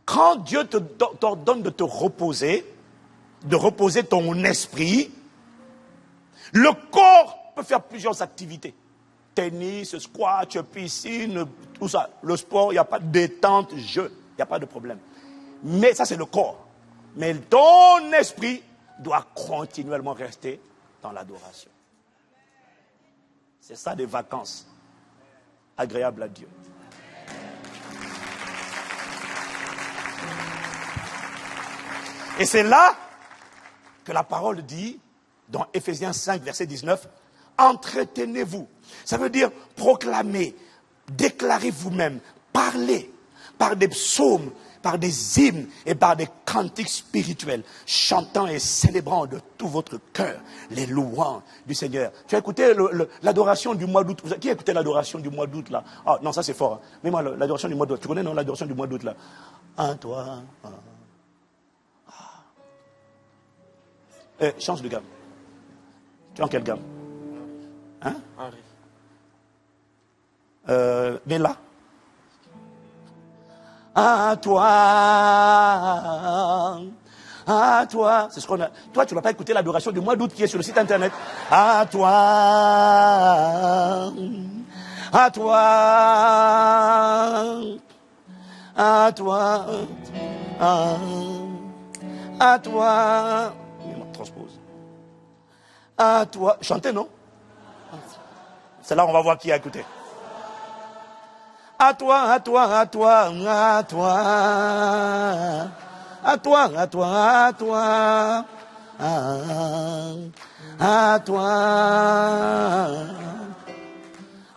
Speaker 1: Quand Dieu t'ordonne de te reposer, de reposer ton esprit, le corps peut faire plusieurs activités. Tennis, squash, piscine, tout ça. Le sport, il n'y a pas de détente, jeu, il n'y a pas de problème. Mais ça, c'est le corps. Mais ton esprit doit continuellement rester dans l'adoration. C'est ça des vacances agréables à Dieu. Et c'est là que la parole dit, dans Ephésiens 5, verset 19, entretenez-vous. Ça veut dire proclamer, déclarer vous-même, parler par des psaumes, par des hymnes et par des cantiques spirituels, chantant et célébrant de tout votre cœur les louanges du Seigneur. Tu as écouté l'adoration du mois d'août? Qui a écouté l'adoration du mois d'août là? Ah non, ça c'est fort. Hein. Mais moi, l'adoration du mois d'août, tu connais non, l'adoration du mois d'août là? À toi. Change de gamme. Tu es en quelle gamme? Hein? Mais là. À toi. C'est ce qu'on a. Toi, tu n'as pas écouté l'adoration du mois d'août qui est sur le site internet. À toi. À toi. À toi. À toi. Transpose. À toi. Chantez, non? C'est là on va voir qui a écouté. À toi, à toi, à toi, à toi. À toi, à toi, à toi. À toi.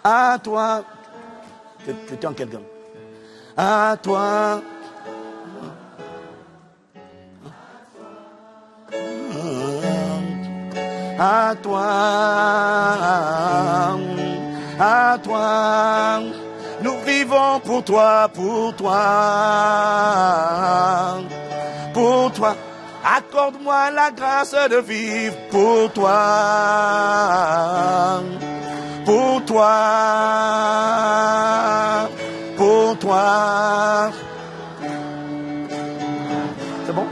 Speaker 1: À toi. Tu es en quelle gamme? À toi. À toi, à toi, nous vivons pour toi, pour toi, pour toi. Accorde-moi la grâce de vivre pour toi. toi, pour toi. C'est bon?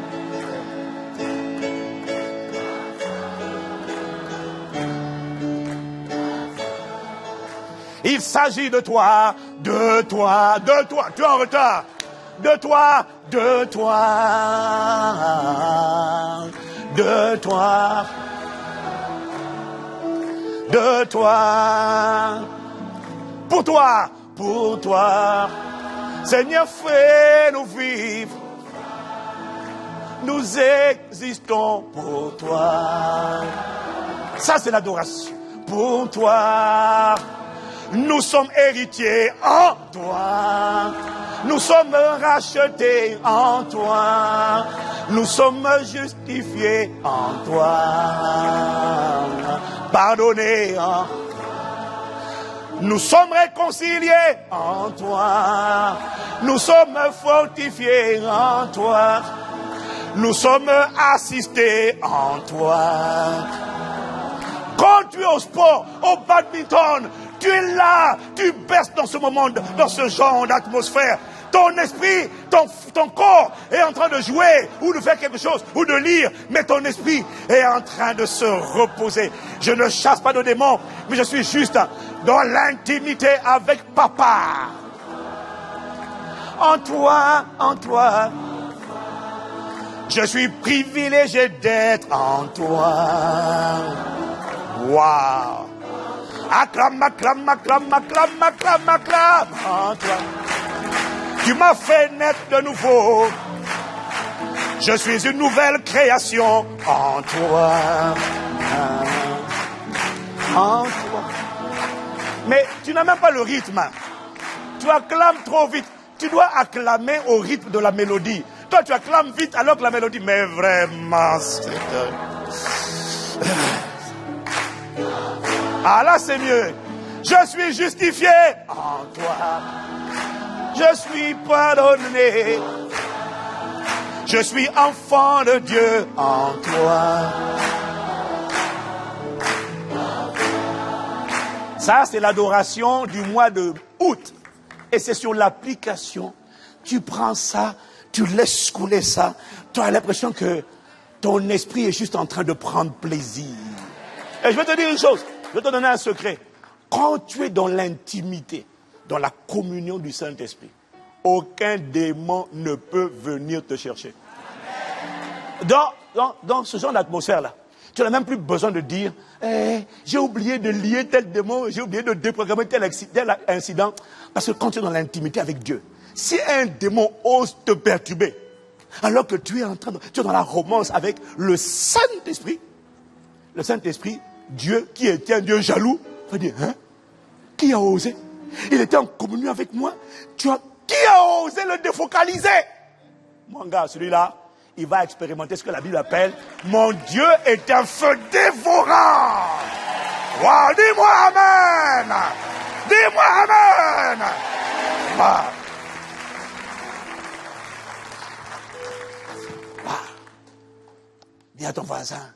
Speaker 1: Il s'agit de toi, de toi, de toi. Tu es en retard. De toi, de toi, de toi, de toi. Pour toi, pour toi. Seigneur, fais-nous vivre. Nous existons pour toi. Ça, c'est l'adoration. Pour toi. Nous sommes héritiers en toi. Nous sommes rachetés en toi. Nous sommes justifiés en toi. Pardonnés en toi. Nous sommes réconciliés en toi. Nous sommes fortifiés en toi. Nous sommes assistés en toi. Quand tu es au sport, au badminton, tu es là, tu baisses dans ce moment, dans ce genre d'atmosphère. Ton esprit, ton corps est en train de jouer ou de faire quelque chose ou de lire, mais ton esprit est en train de se reposer. Je ne chasse pas de démons, mais je suis juste dans l'intimité avec Papa. En toi, en toi. Je suis privilégié d'être en toi. Waouh! Acclame, acclame, acclame, acclame, acclame, acclame en toi. Tu m'as fait naître de nouveau. Je suis une nouvelle création en toi. En toi. Mais tu n'as même pas le rythme. Tu acclames trop vite. Tu dois acclamer au rythme de la mélodie. Toi, tu acclames vite alors que la mélodie... Mais vraiment, c'est... Ah là, c'est mieux. Je suis justifié en toi. Je suis pardonné. Je suis enfant de Dieu en toi. Ça, c'est l'adoration du mois de août. Et c'est sur l'application. Tu prends ça, tu laisses couler ça. Tu as l'impression que ton esprit est juste en train de prendre plaisir. Et je vais te dire une chose. Je vais te donner un secret. Quand tu es dans l'intimité, dans la communion du Saint-Esprit, aucun démon ne peut venir te chercher. Dans ce genre d'atmosphère-là, tu n'as même plus besoin de dire j'ai oublié de lier tel démon, j'ai oublié de déprogrammer tel incident. Parce que quand tu es dans l'intimité avec Dieu, si un démon ose te perturber, alors que tu es dans la romance avec le Saint-Esprit, Dieu qui était un Dieu jaloux, va dire, qui a osé? Il était en communion avec moi. Qui a osé le défocaliser? Mon gars, celui-là, il va expérimenter ce que la Bible appelle, mon Dieu est un feu dévorant. Wow, dis-moi amen. Dis-moi amen. Wow. Wow. Dis à ton voisin,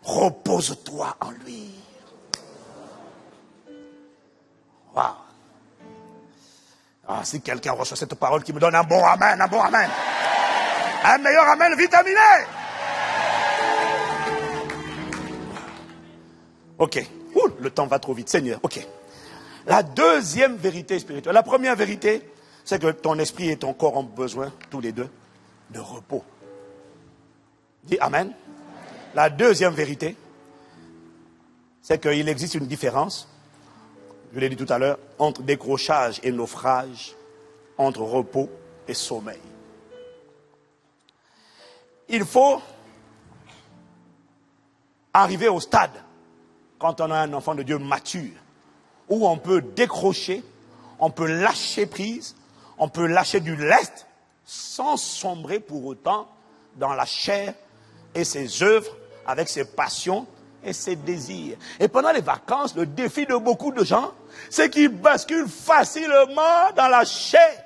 Speaker 1: repose-toi en lui. Wow. Ah, si quelqu'un reçoit cette parole qui me donne un bon amen, un bon amen. Un meilleur amen vitaminé. Ok. Le temps va trop vite, Seigneur. Ok. La deuxième vérité spirituelle. La première vérité, c'est que ton esprit et ton corps ont besoin, tous les deux, de repos. Dis amen. La deuxième vérité, c'est qu'il existe une différence, je l'ai dit tout à l'heure, entre décrochage et naufrage, entre repos et sommeil. Il faut arriver au stade, quand on a un enfant de Dieu mature, où on peut décrocher, on peut lâcher prise, on peut lâcher du lest, sans sombrer pour autant dans la chair et ses œuvres, avec ses passions et ses désirs. Et pendant les vacances, le défi de beaucoup de gens, c'est qu'ils basculent facilement dans la chair,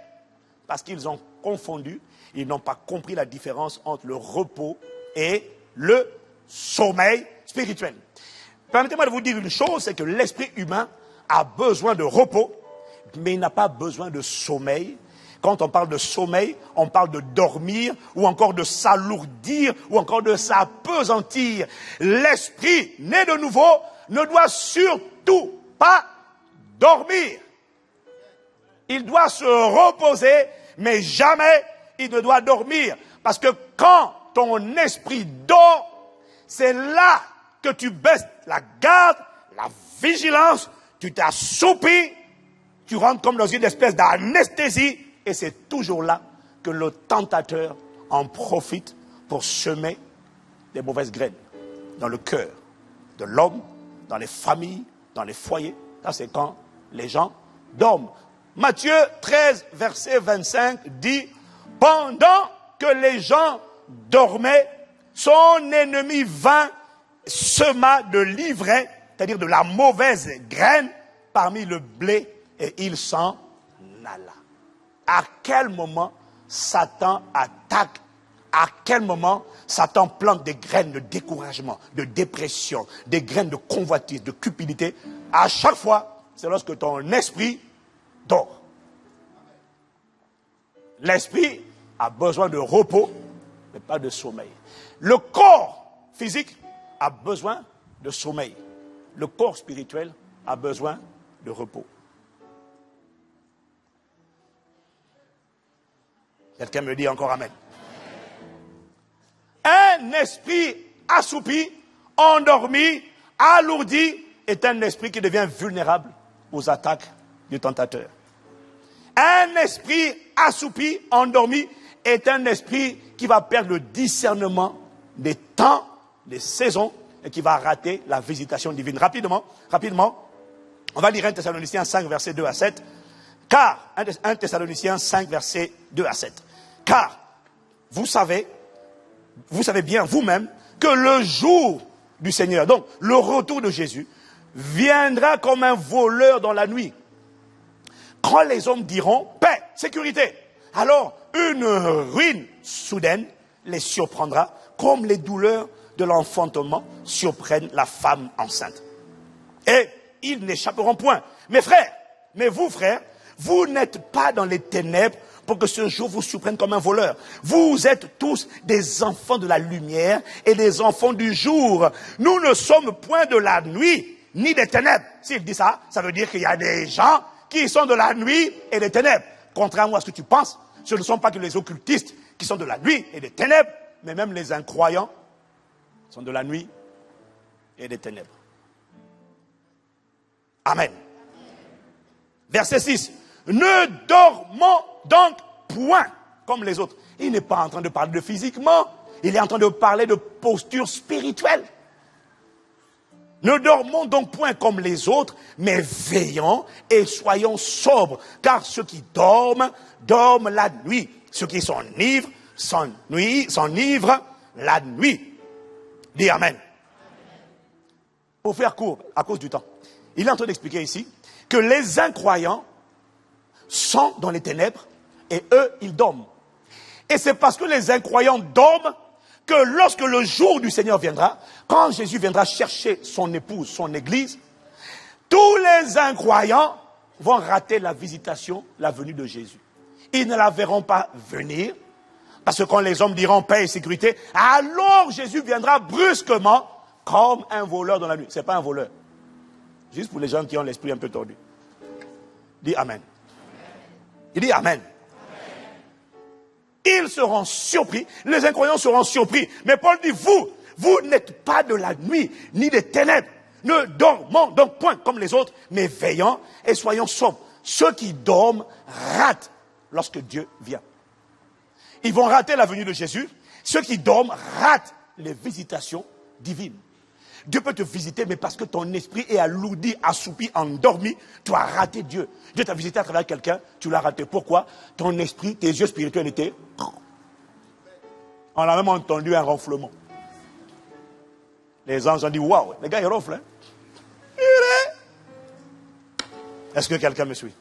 Speaker 1: parce qu'ils ont confondu, ils n'ont pas compris la différence entre le repos et le sommeil spirituel. Permettez-moi de vous dire une chose, c'est que l'esprit humain a besoin de repos, mais il n'a pas besoin de sommeil. Quand on parle de sommeil, on parle de dormir, ou encore de s'alourdir, ou encore de s'apesantir. L'esprit né de nouveau ne doit surtout pas dormir. Il doit se reposer, mais jamais il ne doit dormir. Parce que quand ton esprit dort, c'est là que tu baisses la garde, la vigilance, tu t'assoupis, tu rentres comme dans une espèce d'anesthésie, et c'est toujours là que le tentateur en profite pour semer des mauvaises graines dans le cœur de l'homme, dans les familles, dans les foyers. Ça, c'est quand les gens dorment. Matthieu 13, verset 25 dit, « Pendant que les gens dormaient, son ennemi vint, sema de l'ivraie, c'est-à-dire de la mauvaise graine, parmi le blé, et il s'en alla. » À quel moment Satan attaque? À quel moment Satan plante des graines de découragement, de dépression, des graines de convoitise, de cupidité? À chaque fois, c'est lorsque ton esprit dort. L'esprit a besoin de repos, mais pas de sommeil. Le corps physique a besoin de sommeil. Le corps spirituel a besoin de repos. Quelqu'un me dit encore amen. Un esprit assoupi, endormi, alourdi, est un esprit qui devient vulnérable aux attaques du tentateur. Un esprit assoupi, endormi, est un esprit qui va perdre le discernement des temps, des saisons, et qui va rater la visitation divine. Rapidement, on va lire 1 Thessaloniciens 5, verset 2 à 7. Car, 1 Thessaloniciens 5, verset 2 à 7. Car, vous savez bien vous-même que le jour du Seigneur, donc le retour de Jésus, viendra comme un voleur dans la nuit. Quand les hommes diront paix, sécurité, alors une ruine soudaine les surprendra, comme les douleurs de l'enfantement surprennent la femme enceinte. Et ils n'échapperont point. Mes frères, mais vous frères, vous n'êtes pas dans les ténèbres pour que ce jour vous surprenne comme un voleur. Vous êtes tous des enfants de la lumière et des enfants du jour. Nous ne sommes point de la nuit ni des ténèbres. S'il dit ça, ça veut dire qu'il y a des gens qui sont de la nuit et des ténèbres. Contrairement à ce que tu penses, ce ne sont pas que les occultistes qui sont de la nuit et des ténèbres, mais même les incroyants sont de la nuit et des ténèbres. Amen. Verset 6. Ne dormons donc point comme les autres. Il n'est pas en train de parler de physiquement, il est en train de parler de posture spirituelle. Ne dormons donc point comme les autres, mais veillons et soyons sobres. Car ceux qui dorment, dorment la nuit. Ceux qui s'enivrent, s'enivrent la nuit. Dis Amen. Pour faire court, à cause du temps, il est en train d'expliquer ici que les incroyants sont dans les ténèbres et eux, ils dorment. Et c'est parce que les incroyants dorment que lorsque le jour du Seigneur viendra, quand Jésus viendra chercher son épouse, son église, tous les incroyants vont rater la visitation, la venue de Jésus. Ils ne la verront pas venir, parce que quand les hommes diront paix et sécurité, alors Jésus viendra brusquement comme un voleur dans la nuit. Ce n'est pas un voleur. Juste pour les gens qui ont l'esprit un peu tordu. Dis Amen. Il dit Amen. Ils seront surpris, les incroyants seront surpris. Mais Paul dit, vous n'êtes pas de la nuit, ni des ténèbres. Ne dormons donc point comme les autres, mais veillons et soyons sobres. Ceux qui dorment ratent lorsque Dieu vient. Ils vont rater la venue de Jésus. Ceux qui dorment ratent les visitations divines. Dieu peut te visiter, mais parce que ton esprit est alourdi, assoupi, endormi, tu as raté Dieu. Dieu t'a visité à travers quelqu'un, tu l'as raté. Pourquoi? Ton esprit, tes yeux spirituels étaient... On a même entendu un ronflement. Les anges ont dit, waouh, les gars, ils ronflent. Hein? Est-ce que quelqu'un me suit?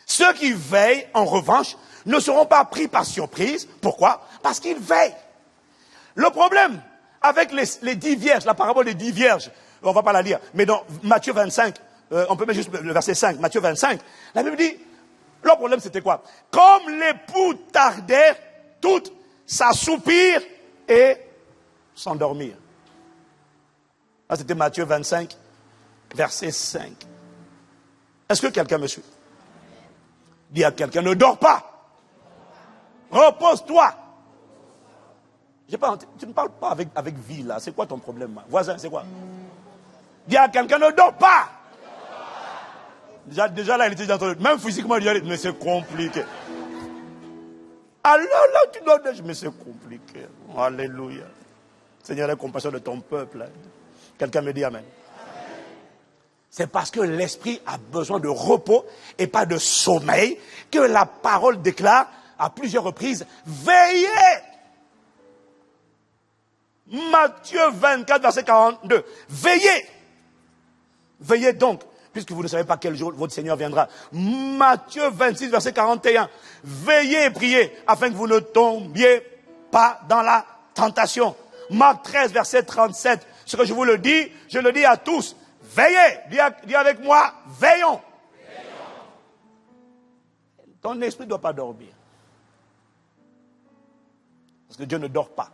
Speaker 1: Ceux qui veillent, en revanche, ne seront pas pris par surprise. Pourquoi? Parce qu'ils veillent. Le problème avec les 10 vierges, la parabole des 10 vierges. On ne va pas la lire. Mais dans Matthieu 25, on peut mettre juste le verset 5, Matthieu 25, la Bible dit, leur problème c'était quoi? Comme l'époux tardait, toutes s'assoupirent et s'endormirent. Là, c'était Matthieu 25, verset 5. Est-ce que quelqu'un me suit? Dis à quelqu'un, ne dors pas. Repose-toi. Tu ne parles pas avec vie là. C'est quoi ton problème? Voisin, c'est quoi? Dis à quelqu'un, ne dors pas. Déjà là, il était dans même physiquement, il dit, mais c'est compliqué. Alors là, tu dois dire, mais c'est compliqué. Alléluia. Seigneur, la compassion de ton peuple. Quelqu'un me dit amen. C'est parce que l'esprit a besoin de repos et pas de sommeil que la parole déclare à plusieurs reprises, veillez. Matthieu 24, verset 42. Veillez. Veillez donc, puisque vous ne savez pas quel jour votre Seigneur viendra. Matthieu 26, verset 41. Veillez et priez afin que vous ne tombiez pas dans la tentation. Marc 13, verset 37. Ce que je vous le dis, je le dis à tous. Veillez. Dis avec moi, veillons. Ton esprit ne doit pas dormir. Parce que Dieu ne dort pas.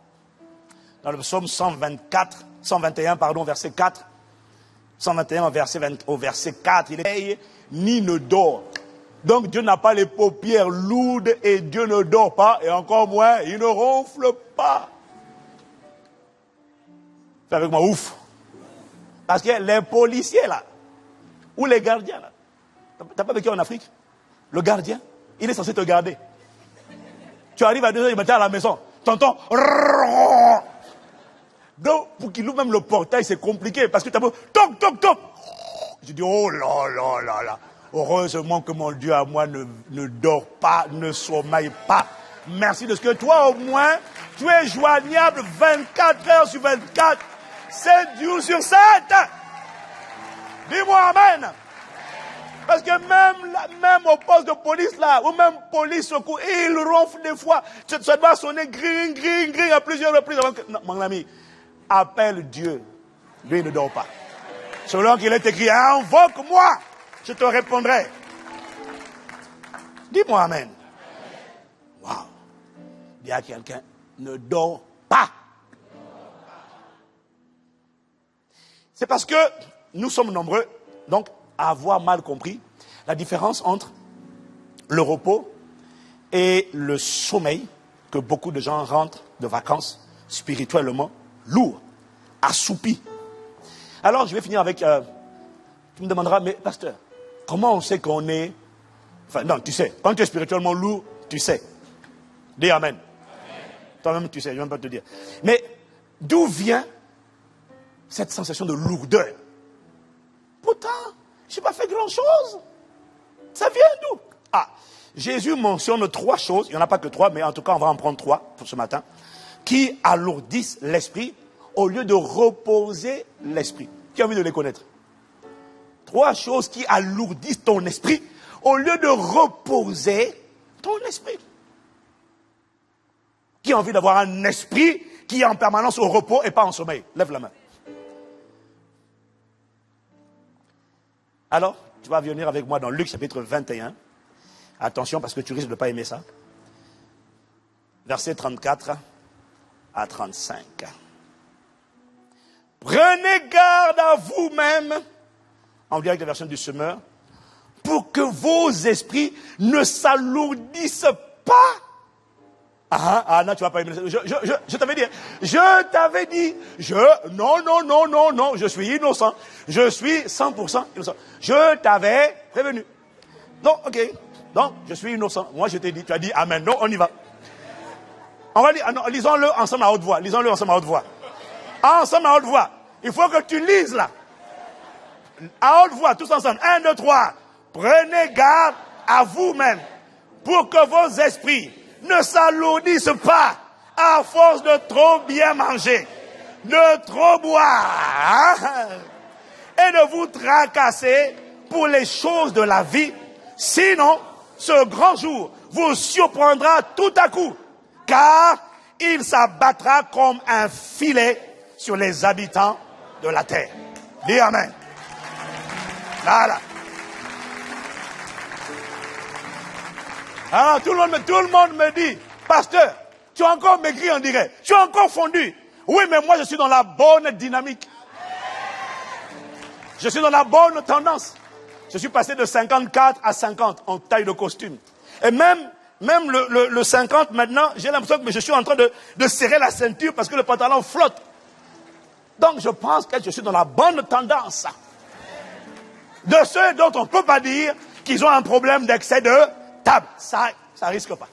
Speaker 1: Dans le psaume 121, verset 4, 121 au verset 4, il est ni ne dort. Donc Dieu n'a pas les paupières lourdes et Dieu ne dort pas, et encore moins, il ne ronfle pas. Fais avec moi, ouf. Parce que les policiers là, ou les gardiens là, t'as pas vécu en Afrique? Le gardien, il est censé te garder. Tu arrives à 2h du matin à la maison, t'entends. Donc, pour qu'il ouvre même le portail, c'est compliqué. Parce que tu as beau, toc, toc, toc. Je dis, oh là là là là. Heureusement que mon Dieu à moi ne dort pas, ne sommeille pas. Merci de ce que toi au moins, tu es joignable 24 heures sur 24, 7 jours sur 7. Dis-moi amen. Parce que même au poste de police là, ou même police secours, il ronfle des fois. Ça doit sonner gring, gring, gring à plusieurs reprises. Non, mon ami, appelle Dieu. Lui, il ne dort pas. Selon qu'il est écrit, invoque-moi, je te répondrai. Dis-moi amen. Waouh. Dis à quelqu'un, ne dors pas. C'est parce que nous sommes nombreux, donc, à avoir mal compris la différence entre le repos et le sommeil, que beaucoup de gens rentrent de vacances spirituellement lourds, assoupis. Alors, je vais finir avec... tu me demanderas, mais pasteur, comment on sait qu'on est... Enfin, non, tu sais, quand tu es spirituellement lourd, tu sais. Dis amen. Toi-même, tu sais, je ne vais même pas te dire. Mais d'où vient cette sensation de lourdeur? Pourtant, je n'ai pas fait grand-chose. Ça vient d'où? Ah, Jésus mentionne 3 choses, il n'y en a pas que 3, mais en tout cas, on va en prendre 3 pour ce matin, qui alourdissent l'esprit au lieu de reposer l'esprit. Qui a envie de les connaître? 3 choses qui alourdissent ton esprit au lieu de reposer ton esprit. Qui a envie d'avoir un esprit qui est en permanence au repos et pas en sommeil? Lève la main. Alors, tu vas venir avec moi dans Luc chapitre 21. Attention parce que tu risques de ne pas aimer ça. Versets 34 à 35. Prenez garde à vous-même, en direct de la version du Semeur, pour que vos esprits ne s'alourdissent pas. Non, tu vas pas aimer ça. Je t'avais dit, non, je suis innocent. Je suis 100% innocent. Je t'avais prévenu. Non, ok. Donc, je suis innocent. Moi, je t'ai dit, tu as dit amen. Non, on y va. On va lire, lisons-le ensemble à haute voix. Lisons-le ensemble à haute voix. Ensemble à haute voix. Il faut que tu lises là. À haute voix, tous ensemble. 1, 2, 3. Prenez garde à vous-même pour que vos esprits ne s'alourdissent pas à force de trop bien manger, de trop boire et de vous tracasser pour les choses de la vie. Sinon, ce grand jour vous surprendra tout à coup, car il s'abattra comme un filet sur les habitants de la terre. Dis amen. Voilà. Alors tout le monde me dit, pasteur, tu as encore maigri, on dirait. Tu as encore fondu. Oui, mais moi je suis dans la bonne dynamique. Je suis dans la bonne tendance. Je suis passé de 54 à 50 en taille de costume. Et même le 50 maintenant, j'ai l'impression que je suis en train de serrer la ceinture parce que le pantalon flotte. Donc je pense que je suis dans la bonne tendance. De ceux dont on ne peut pas dire qu'ils ont un problème d'excès de table. Ça risque pas.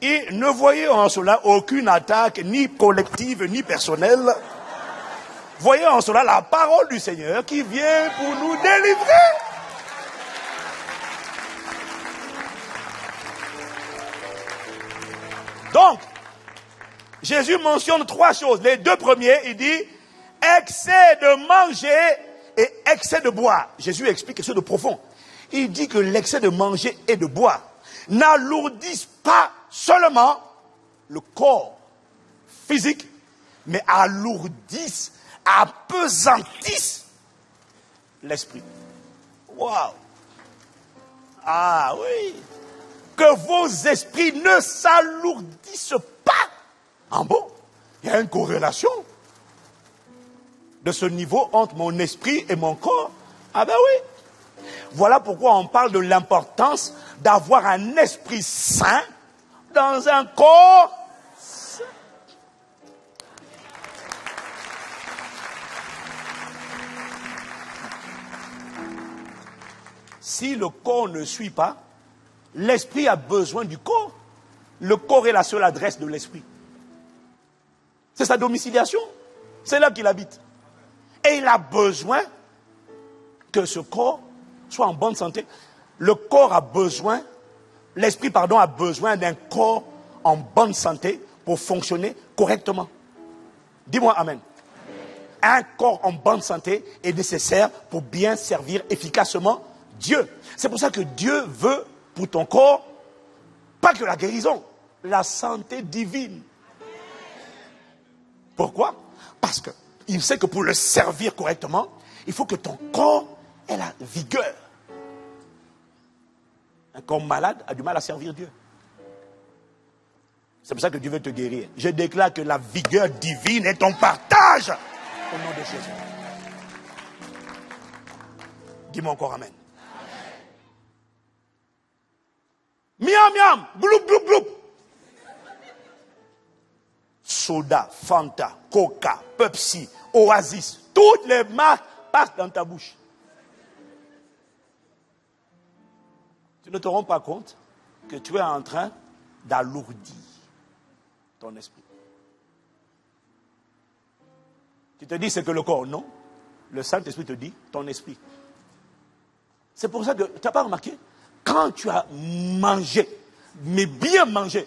Speaker 1: Et ne voyez en cela aucune attaque, ni collective, ni personnelle. Voyez en cela la parole du Seigneur qui vient pour nous délivrer. Donc, Jésus mentionne 3 choses. Les 2 premiers, il dit excès de manger et excès de boire. Jésus explique quelque chose de profond. Il dit que l'excès de manger et de boire n'alourdissent pas seulement le corps physique, mais alourdissent, appesantissent l'esprit. Waouh! Ah oui! Que vos esprits ne s'alourdissent pas. En bon, il y a une corrélation de ce niveau entre mon esprit et mon corps. Ah ben oui. Voilà pourquoi on parle de l'importance d'avoir un esprit sain dans un corps sain. Si le corps ne suit pas, l'esprit a besoin du corps. Le corps est la seule adresse de l'esprit. C'est sa domiciliation. C'est là qu'il habite. Et il a besoin que ce corps soit en bonne santé. Le corps a besoin, l'esprit, a besoin d'un corps en bonne santé pour fonctionner correctement. Dis-moi amen. Un corps en bonne santé est nécessaire pour bien servir efficacement Dieu. C'est pour ça que Dieu veut pour ton corps, pas que la guérison, la santé divine. Pourquoi? Parce qu'il sait que pour le servir correctement, il faut que ton corps ait la vigueur. Un corps malade a du mal à servir Dieu. C'est pour ça que Dieu veut te guérir. Je déclare que la vigueur divine est ton partage. Au nom de Jésus. Dis-moi encore amen. Miam, miam, bloup, bloup, bloup. Soda, Fanta, Coca, Pepsi, Oasis, toutes les marques passent dans ta bouche. Tu ne te rends pas compte que tu es en train d'alourdir ton esprit. Tu te dis c'est que le corps, non. Le Saint-Esprit te dit ton esprit. C'est pour ça que, tu n'as pas remarqué, quand tu as mangé, mais bien mangé,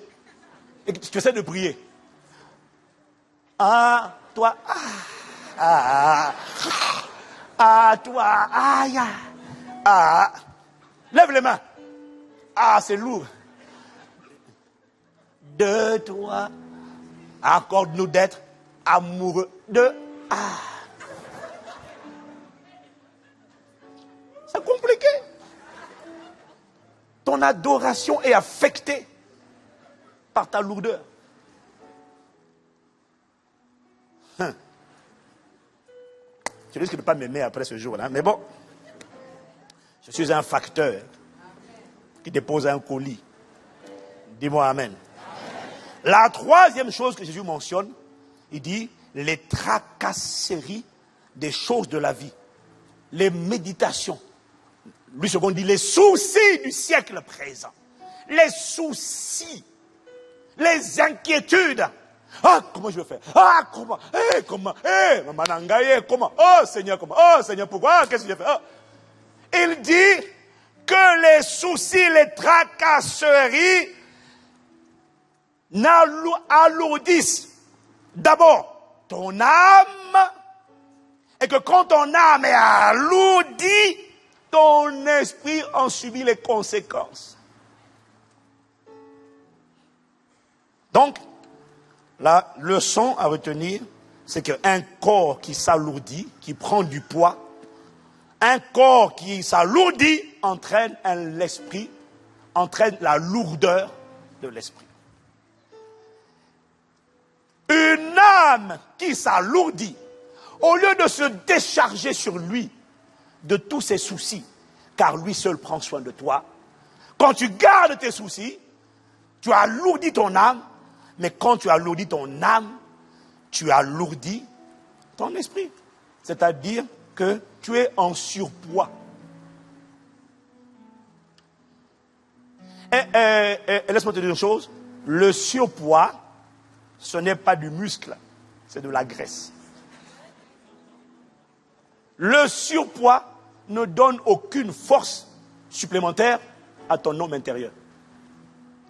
Speaker 1: et que tu essaies de prier, ah, toi, toi, lève les mains. Ah, c'est lourd. De toi, accorde-nous d'être amoureux de. C'est compliqué. Ton adoration est affectée par ta lourdeur. Tu risques de ne pas m'aimer après ce jour-là, mais bon. Je suis un facteur qui dépose un colis. Dis-moi amen. La troisième chose que Jésus mentionne, il dit les tracasseries des choses de la vie, les méditations. Lui second dit les soucis du siècle présent, les soucis, les inquiétudes. Ah, comment je vais faire? Ah, comment? Comment? Comment? Oh Seigneur, comment? Oh Seigneur, pourquoi? Ah, qu'est-ce que je vais faire? Il dit que les soucis, les tracasseries alourdissent d'abord ton âme, et que quand ton âme est alourdie, ton esprit en subit les conséquences. Donc, La leçon à retenir, c'est qu'un corps qui s'alourdit, qui prend du poids, un corps qui s'alourdit entraîne l'esprit, entraîne la lourdeur de l'esprit. Une âme qui s'alourdit, au lieu de se décharger sur lui de tous ses soucis, car lui seul prend soin de toi, quand tu gardes tes soucis, tu alourdis ton âme, mais quand tu alourdis ton âme, tu alourdis ton esprit. C'est-à-dire que tu es en surpoids. Et laisse-moi te dire une chose, le surpoids, ce n'est pas du muscle, c'est de la graisse. Le surpoids ne donne aucune force supplémentaire à ton homme intérieur.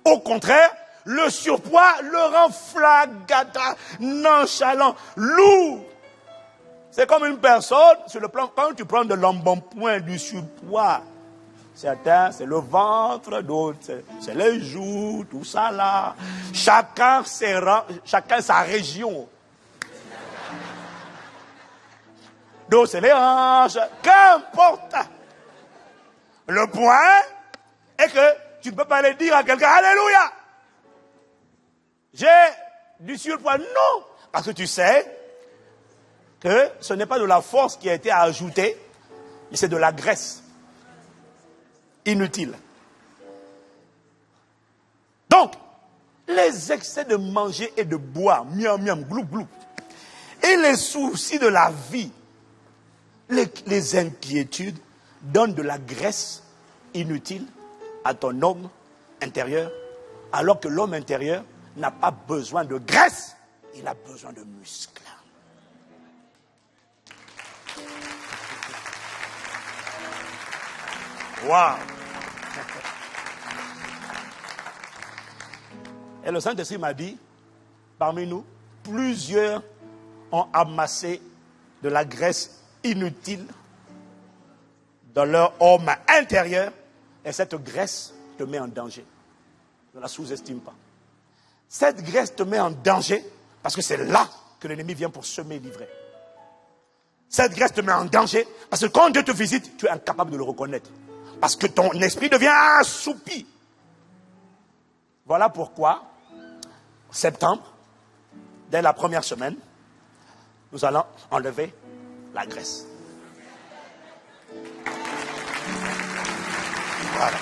Speaker 1: Au contraire, le surpoids le rend flagada, nonchalant, lourd. C'est comme une personne, sur le plan, quand tu prends de l'embonpoint du surpoids, certains, c'est le ventre, d'autres, c'est les joues, tout ça là. Chacun sa région. D'autres, c'est les hanches, qu'importe. Le point est que tu ne peux pas aller dire à quelqu'un, alléluia, j'ai du surpoids. Non, parce que tu sais que ce n'est pas de la force qui a été ajoutée, mais c'est de la graisse inutile. Donc, les excès de manger et de boire, miam miam, gloup gloup, et les soucis de la vie, les inquiétudes, donnent de la graisse inutile à ton homme intérieur, alors que l'homme intérieur n'a pas besoin de graisse, il a besoin de muscles. Waouh! Et le Saint-Esprit m'a dit, parmi nous, plusieurs ont amassé de la graisse inutile dans leur homme intérieur, et cette graisse te met en danger. Ne la sous-estime pas. Cette graisse te met en danger parce que c'est là que l'ennemi vient pour semer et livrer. Cette graisse te met en danger parce que quand Dieu te visite, tu es incapable de le reconnaître. Parce que ton esprit devient assoupi. Voilà pourquoi, en septembre, dès la première semaine, nous allons enlever la graisse. Voilà.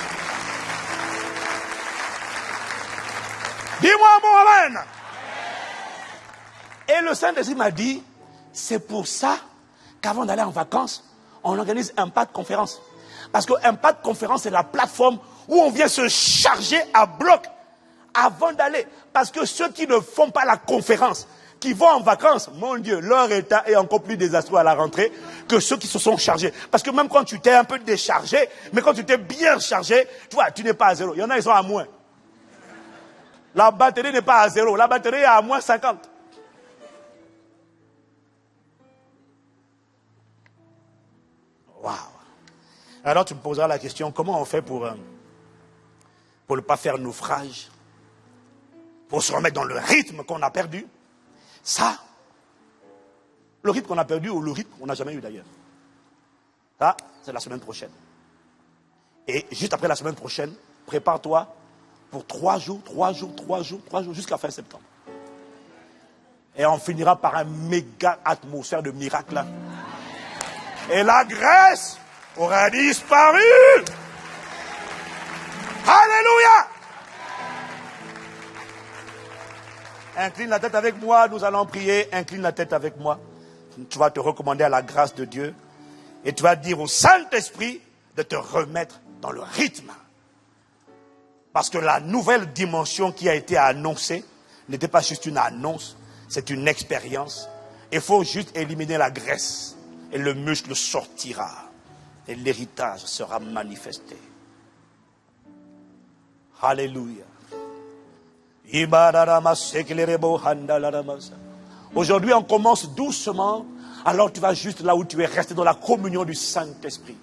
Speaker 1: Dis-moi un bon amen. Et le Saint-Esprit m'a dit, c'est pour ça qu'avant d'aller en vacances, on organise un pas de conférence. Parce qu'un pas de conférence, c'est la plateforme où on vient se charger à bloc avant d'aller. Parce que ceux qui ne font pas la conférence, qui vont en vacances, mon Dieu, leur état est encore plus désastreux à la rentrée que ceux qui se sont chargés. Parce que même quand tu t'es un peu déchargé, mais quand tu t'es bien chargé, tu vois, tu n'es pas à zéro. Il y en a, ils sont à moins. La batterie n'est pas à zéro, la batterie est à moins 50. Waouh! Alors tu me poseras la question, comment on fait pour ne pas faire naufrage, pour se remettre dans le rythme qu'on a perdu? Ça, le rythme qu'on a perdu ou le rythme qu'on n'a jamais eu d'ailleurs. Ça, c'est la semaine prochaine. Et juste après la semaine prochaine, prépare-toi pour 3 jours, jusqu'à fin septembre. Et on finira par un méga atmosphère de miracle là. Et la Grèce aura disparu. Alléluia. Incline la tête avec moi, nous allons prier. Incline la tête avec moi. Tu vas te recommander à la grâce de Dieu. Et tu vas dire au Saint-Esprit de te remettre dans le rythme. Parce que la nouvelle dimension qui a été annoncée n'était pas juste une annonce, c'est une expérience. Il faut juste éliminer la graisse. Et le muscle sortira. Et l'héritage sera manifesté. Alléluia. Aujourd'hui, on commence doucement. Alors tu vas juste là où tu es, rester dans la communion du Saint-Esprit.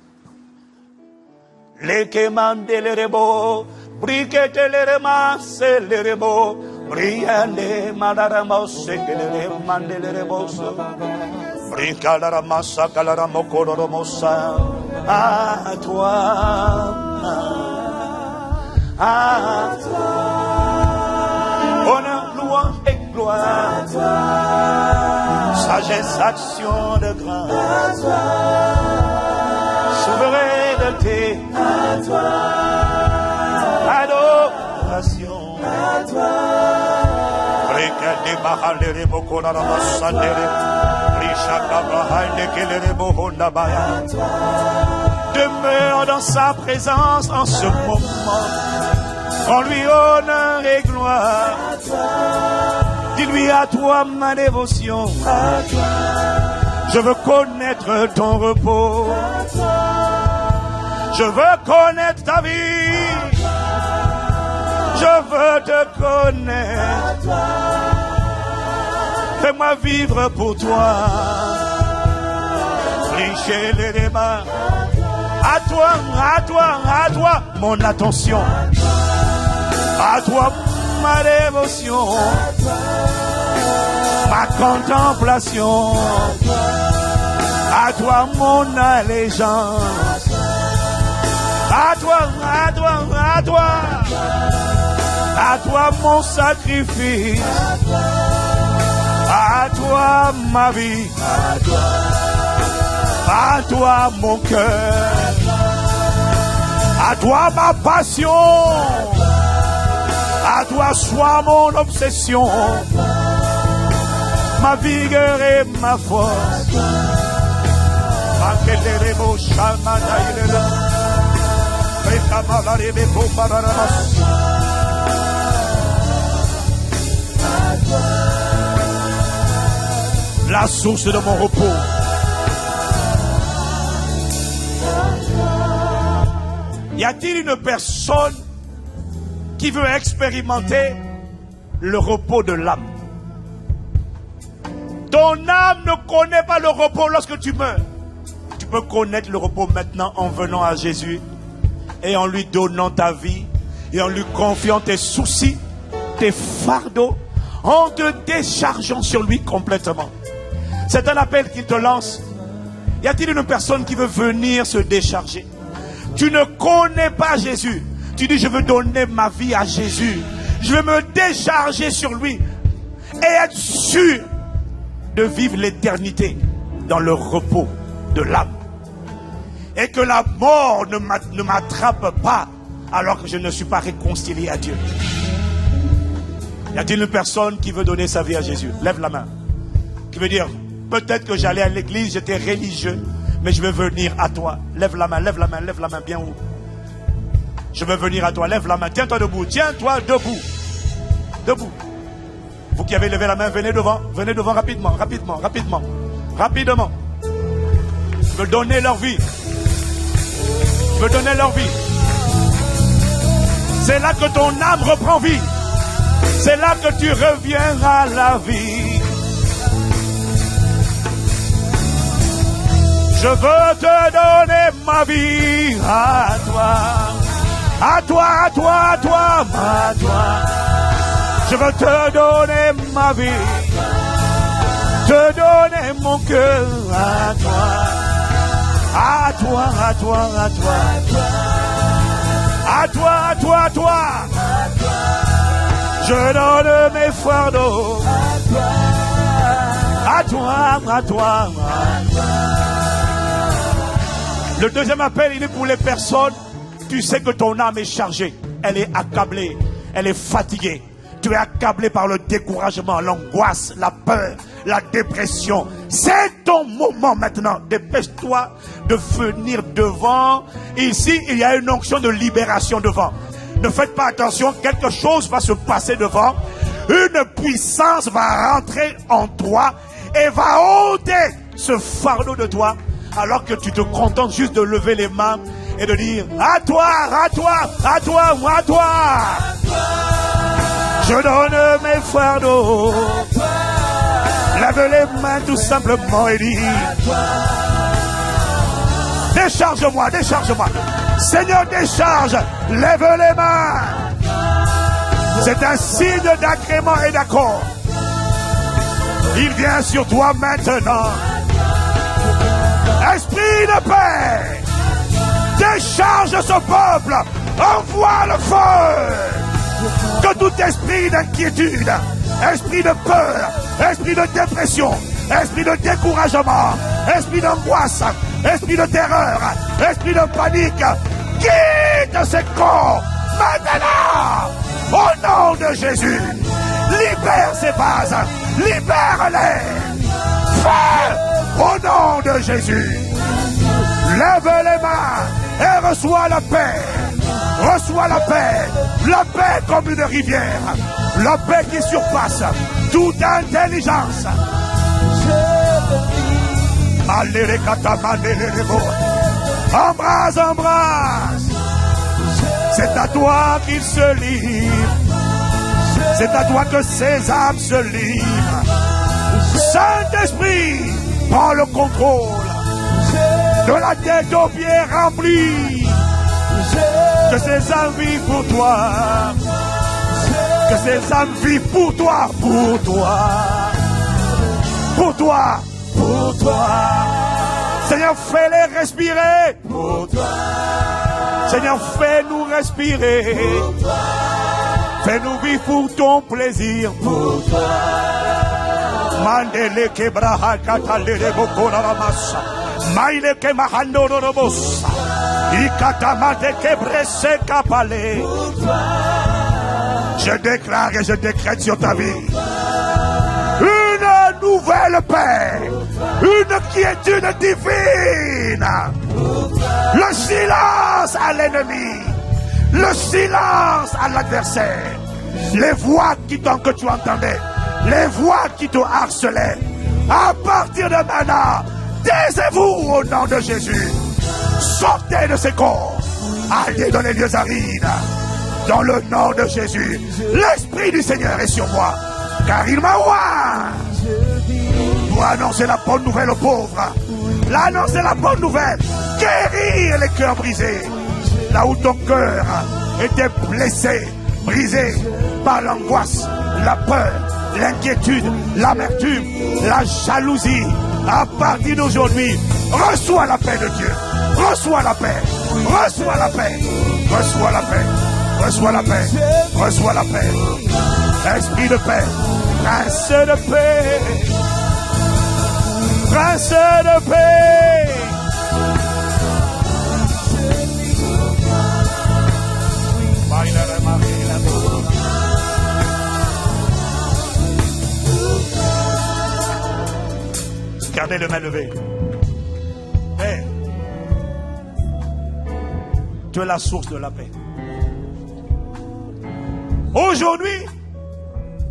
Speaker 1: Briale madaramos sekelele mandele boso. Brikalara massa kalara mokoro mosa. À toi. À toi. Honneur, louange et gloire. À toi. Sagesse, action de grâce. À toi. Souveraineté. À toi. Adoration. À toi. Brikade mahalere mokona ramasandere. Brishaka bahale kelere mohonda baya. Demeure dans sa présence en ce moment. On lui honneur et gloire. Dis-lui à toi ma dévotion. Je veux connaître ton repos. Je veux connaître ta vie. Je veux te connaître. Fais-moi vivre pour toi. Richer les débats. À toi, à toi, à toi, mon attention. À toi, ma dévotion. Ma contemplation. À toi, mon allégeance. À toi, à toi, à toi. À toi, mon sacrifice. À toi, ma vie. À toi, mon cœur. À toi, ma passion. À toi, sois mon obsession. Ma vigueur et ma force. La source de mon repos. Y a-t-il une personne qui veut expérimenter le repos de l'âme? Ton âme ne connaît pas le repos lorsque tu meurs. Tu peux connaître le repos maintenant en venant à Jésus et en lui donnant ta vie et en lui confiant tes soucis, tes fardeaux, en te déchargeant sur lui complètement. C'est un appel qu'il te lance. Y a-t-il une personne qui veut venir se décharger? Tu ne connais pas Jésus. Tu dis, je veux donner ma vie à Jésus. Je veux me décharger sur lui et être sûr de vivre l'éternité dans le repos de l'âme. Et que la mort ne m'attrape pas alors que je ne suis pas réconcilié à Dieu. Y a-t-il une personne qui veut donner sa vie à Jésus? Lève la main. Qui veut dire, peut-être que j'allais à l'église, j'étais religieux, mais je veux venir à toi. Lève la main, lève la main, lève la main, bien haut. Je veux venir à toi, lève la main, tiens-toi debout, tiens-toi debout. Debout. Vous qui avez levé la main, venez devant rapidement, rapidement, rapidement, rapidement. Je veux donner leur vie. Je veux donner leur vie. C'est là que ton âme reprend vie. C'est là que tu reviens à la vie. Je veux te donner ma vie à toi. À toi, à toi, à toi, à toi. Je veux te donner ma vie. Te donner mon cœur à toi. À toi, à toi, à toi. À toi, à toi, à toi. Je donne mes fardeaux. À toi, à toi. Le deuxième appel, il est pour les personnes. Tu sais que ton âme est chargée. Elle est accablée. Elle est fatiguée. Tu es accablé par le découragement, l'angoisse, la peur, la dépression. C'est ton moment maintenant. Dépêche-toi de venir devant. Ici, il y a une onction de libération devant. Ne faites pas attention, quelque chose va se passer devant. Une puissance va rentrer en toi et va ôter ce fardeau de toi. Alors que tu te contentes juste de lever les mains et de dire à toi, à toi, à toi, à toi. Je donne mes fardeaux. Lève les mains tout simplement et dis décharge-moi, décharge-moi. Seigneur, décharge. Lève les mains. C'est un signe d'agrément et d'accord. Il vient sur toi maintenant. Esprit de paix, décharge ce peuple. Envoie le feu. Que tout esprit d'inquiétude, esprit de peur, esprit de dépression, esprit de découragement, esprit d'angoisse, esprit de terreur, esprit de panique, quitte ces corps maintenant. Au nom de Jésus, libère ces vases, libère-les. Feu au nom de Jésus. Lève les mains et reçois la paix. Reçois la paix comme une rivière, la paix qui surpasse toute intelligence. Embrasse, embrasse. C'est à toi qu'il se livre. C'est à toi que ces âmes se livrent. Saint-Esprit, prends le contrôle de la tête aux pieds remplis. Que ces âmes vivent pour toi. Que ces âmes vivent pour toi, pour toi. Pour toi, pour toi. Seigneur, fais-les respirer. Pour toi. Seigneur, fais-nous respirer. Fais-nous vivre pour ton plaisir. Pour toi. Mandele kebraha katalere bokora ramasa. Maile ke mahando robosa. Ikatamate kebrese kapale. Je déclare et je décrète sur ta vie une nouvelle paix, une quiétude divine. Le silence à l'ennemi, le silence à l'adversaire, les voix que tu entendais, les voix qui te harcelaient. À partir de maintenant, taisez-vous au nom de Jésus. Sortez de ces corps, allez dans les lieux arides. Dans le nom de Jésus, l'Esprit du Seigneur est sur moi, car il m'a oint pour annoncer la bonne nouvelle aux pauvres, l'annoncer la bonne nouvelle, guérir les cœurs brisés, là où ton cœur était blessé, brisé par l'angoisse, la peur, l'inquiétude, l'amertume, la jalousie. À partir d'aujourd'hui, reçois la paix de Dieu, reçois la paix, reçois la paix, reçois la paix. Reçois la paix, reçois la paix. Esprit de paix, prince de paix, prince de paix. Gardez les mains levées. Paix. Tu es la source de la paix. Aujourd'hui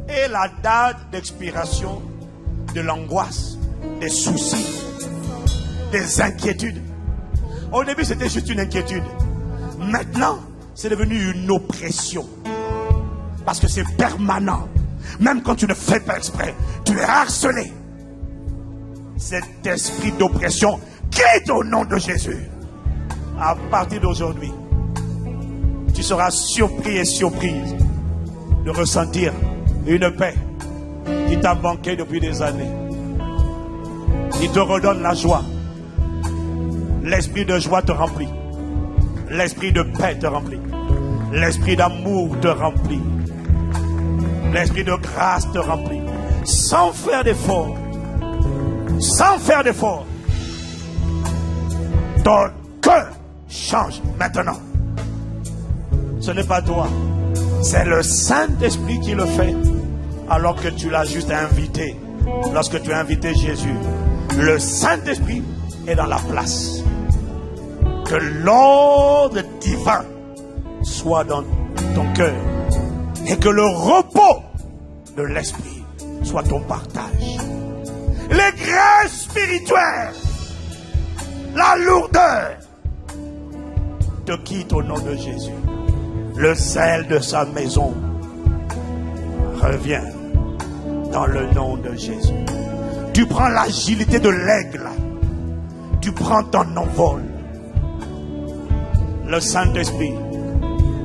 Speaker 1: est la date d'expiration de l'angoisse, des soucis, des inquiétudes. Au début, c'était juste une inquiétude. Maintenant, c'est devenu une oppression. Parce que c'est permanent. Même quand tu ne fais pas exprès, tu es harcelé. Cet esprit d'oppression quitte au nom de Jésus. À partir d'aujourd'hui, tu seras surpris et surprise de ressentir une paix qui t'a manqué depuis des années, qui te redonne la joie. L'esprit de joie te remplit, l'esprit de paix te remplit, l'esprit d'amour te remplit, l'esprit de grâce te remplit, sans faire d'effort, sans faire d'effort. Ton cœur change maintenant. Ce n'est pas toi. C'est le Saint-Esprit qui le fait, alors que tu l'as juste invité. Lorsque tu as invité Jésus, le Saint-Esprit est dans la place. Que l'ordre divin soit dans ton cœur et que le repos de l'Esprit soit ton partage. Les grâces spirituelles, la lourdeur te quitte au nom de Jésus. Le zèle de sa maison revient dans le nom de Jésus. Tu prends l'agilité de l'aigle. Tu prends ton envol. Le Saint-Esprit,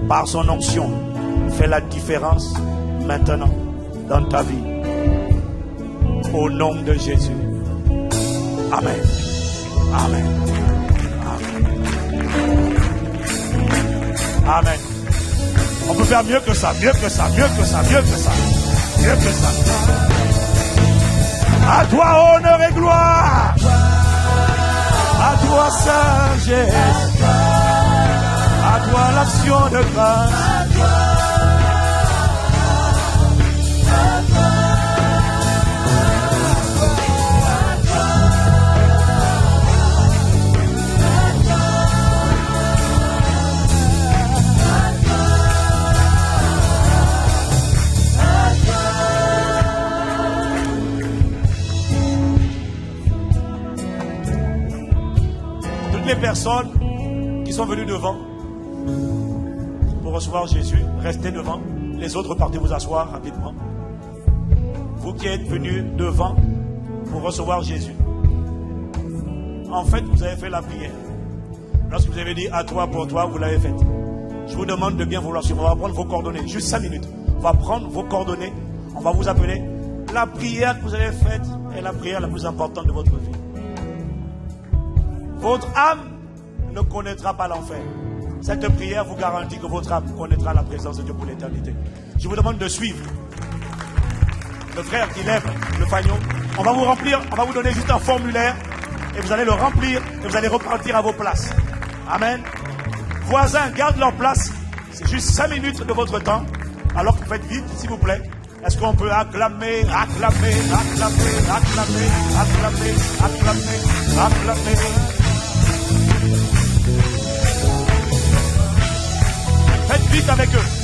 Speaker 1: par son onction, fait la différence maintenant dans ta vie. Au nom de Jésus. Amen. Amen. Amen. Amen. On peut faire mieux que ça, mieux que ça, mieux que ça, mieux que ça, mieux que ça. À toi honneur et gloire. À toi sagesse. À toi l'action de grâce. Les personnes qui sont venues devant pour recevoir Jésus, restez devant. Les autres, partez vous asseoir rapidement. Vous qui êtes venus devant pour recevoir Jésus, en fait, vous avez fait la prière. Lorsque vous avez dit à toi pour toi, vous l'avez faite. Je vous demande de bien vouloir suivre. On va prendre vos coordonnées, juste 5 minutes. On va prendre vos coordonnées. On va vous appeler. La prière que vous avez faite est la prière la plus importante de votre vie. Votre âme ne connaîtra pas l'enfer. Cette prière vous garantit que votre âme connaîtra la présence de Dieu pour l'éternité. Je vous demande de suivre le frère qui lève le fanion. On va vous remplir, on va vous donner juste un formulaire et vous allez le remplir et vous allez repartir à vos places. Amen. Voisins, gardent leur place. C'est juste 5 minutes de votre temps. Alors que vous faites vite, s'il vous plaît. Est-ce qu'on peut acclamer, acclamer, acclamer, acclamer, acclamer, acclamer, acclamer. Faites vite avec eux.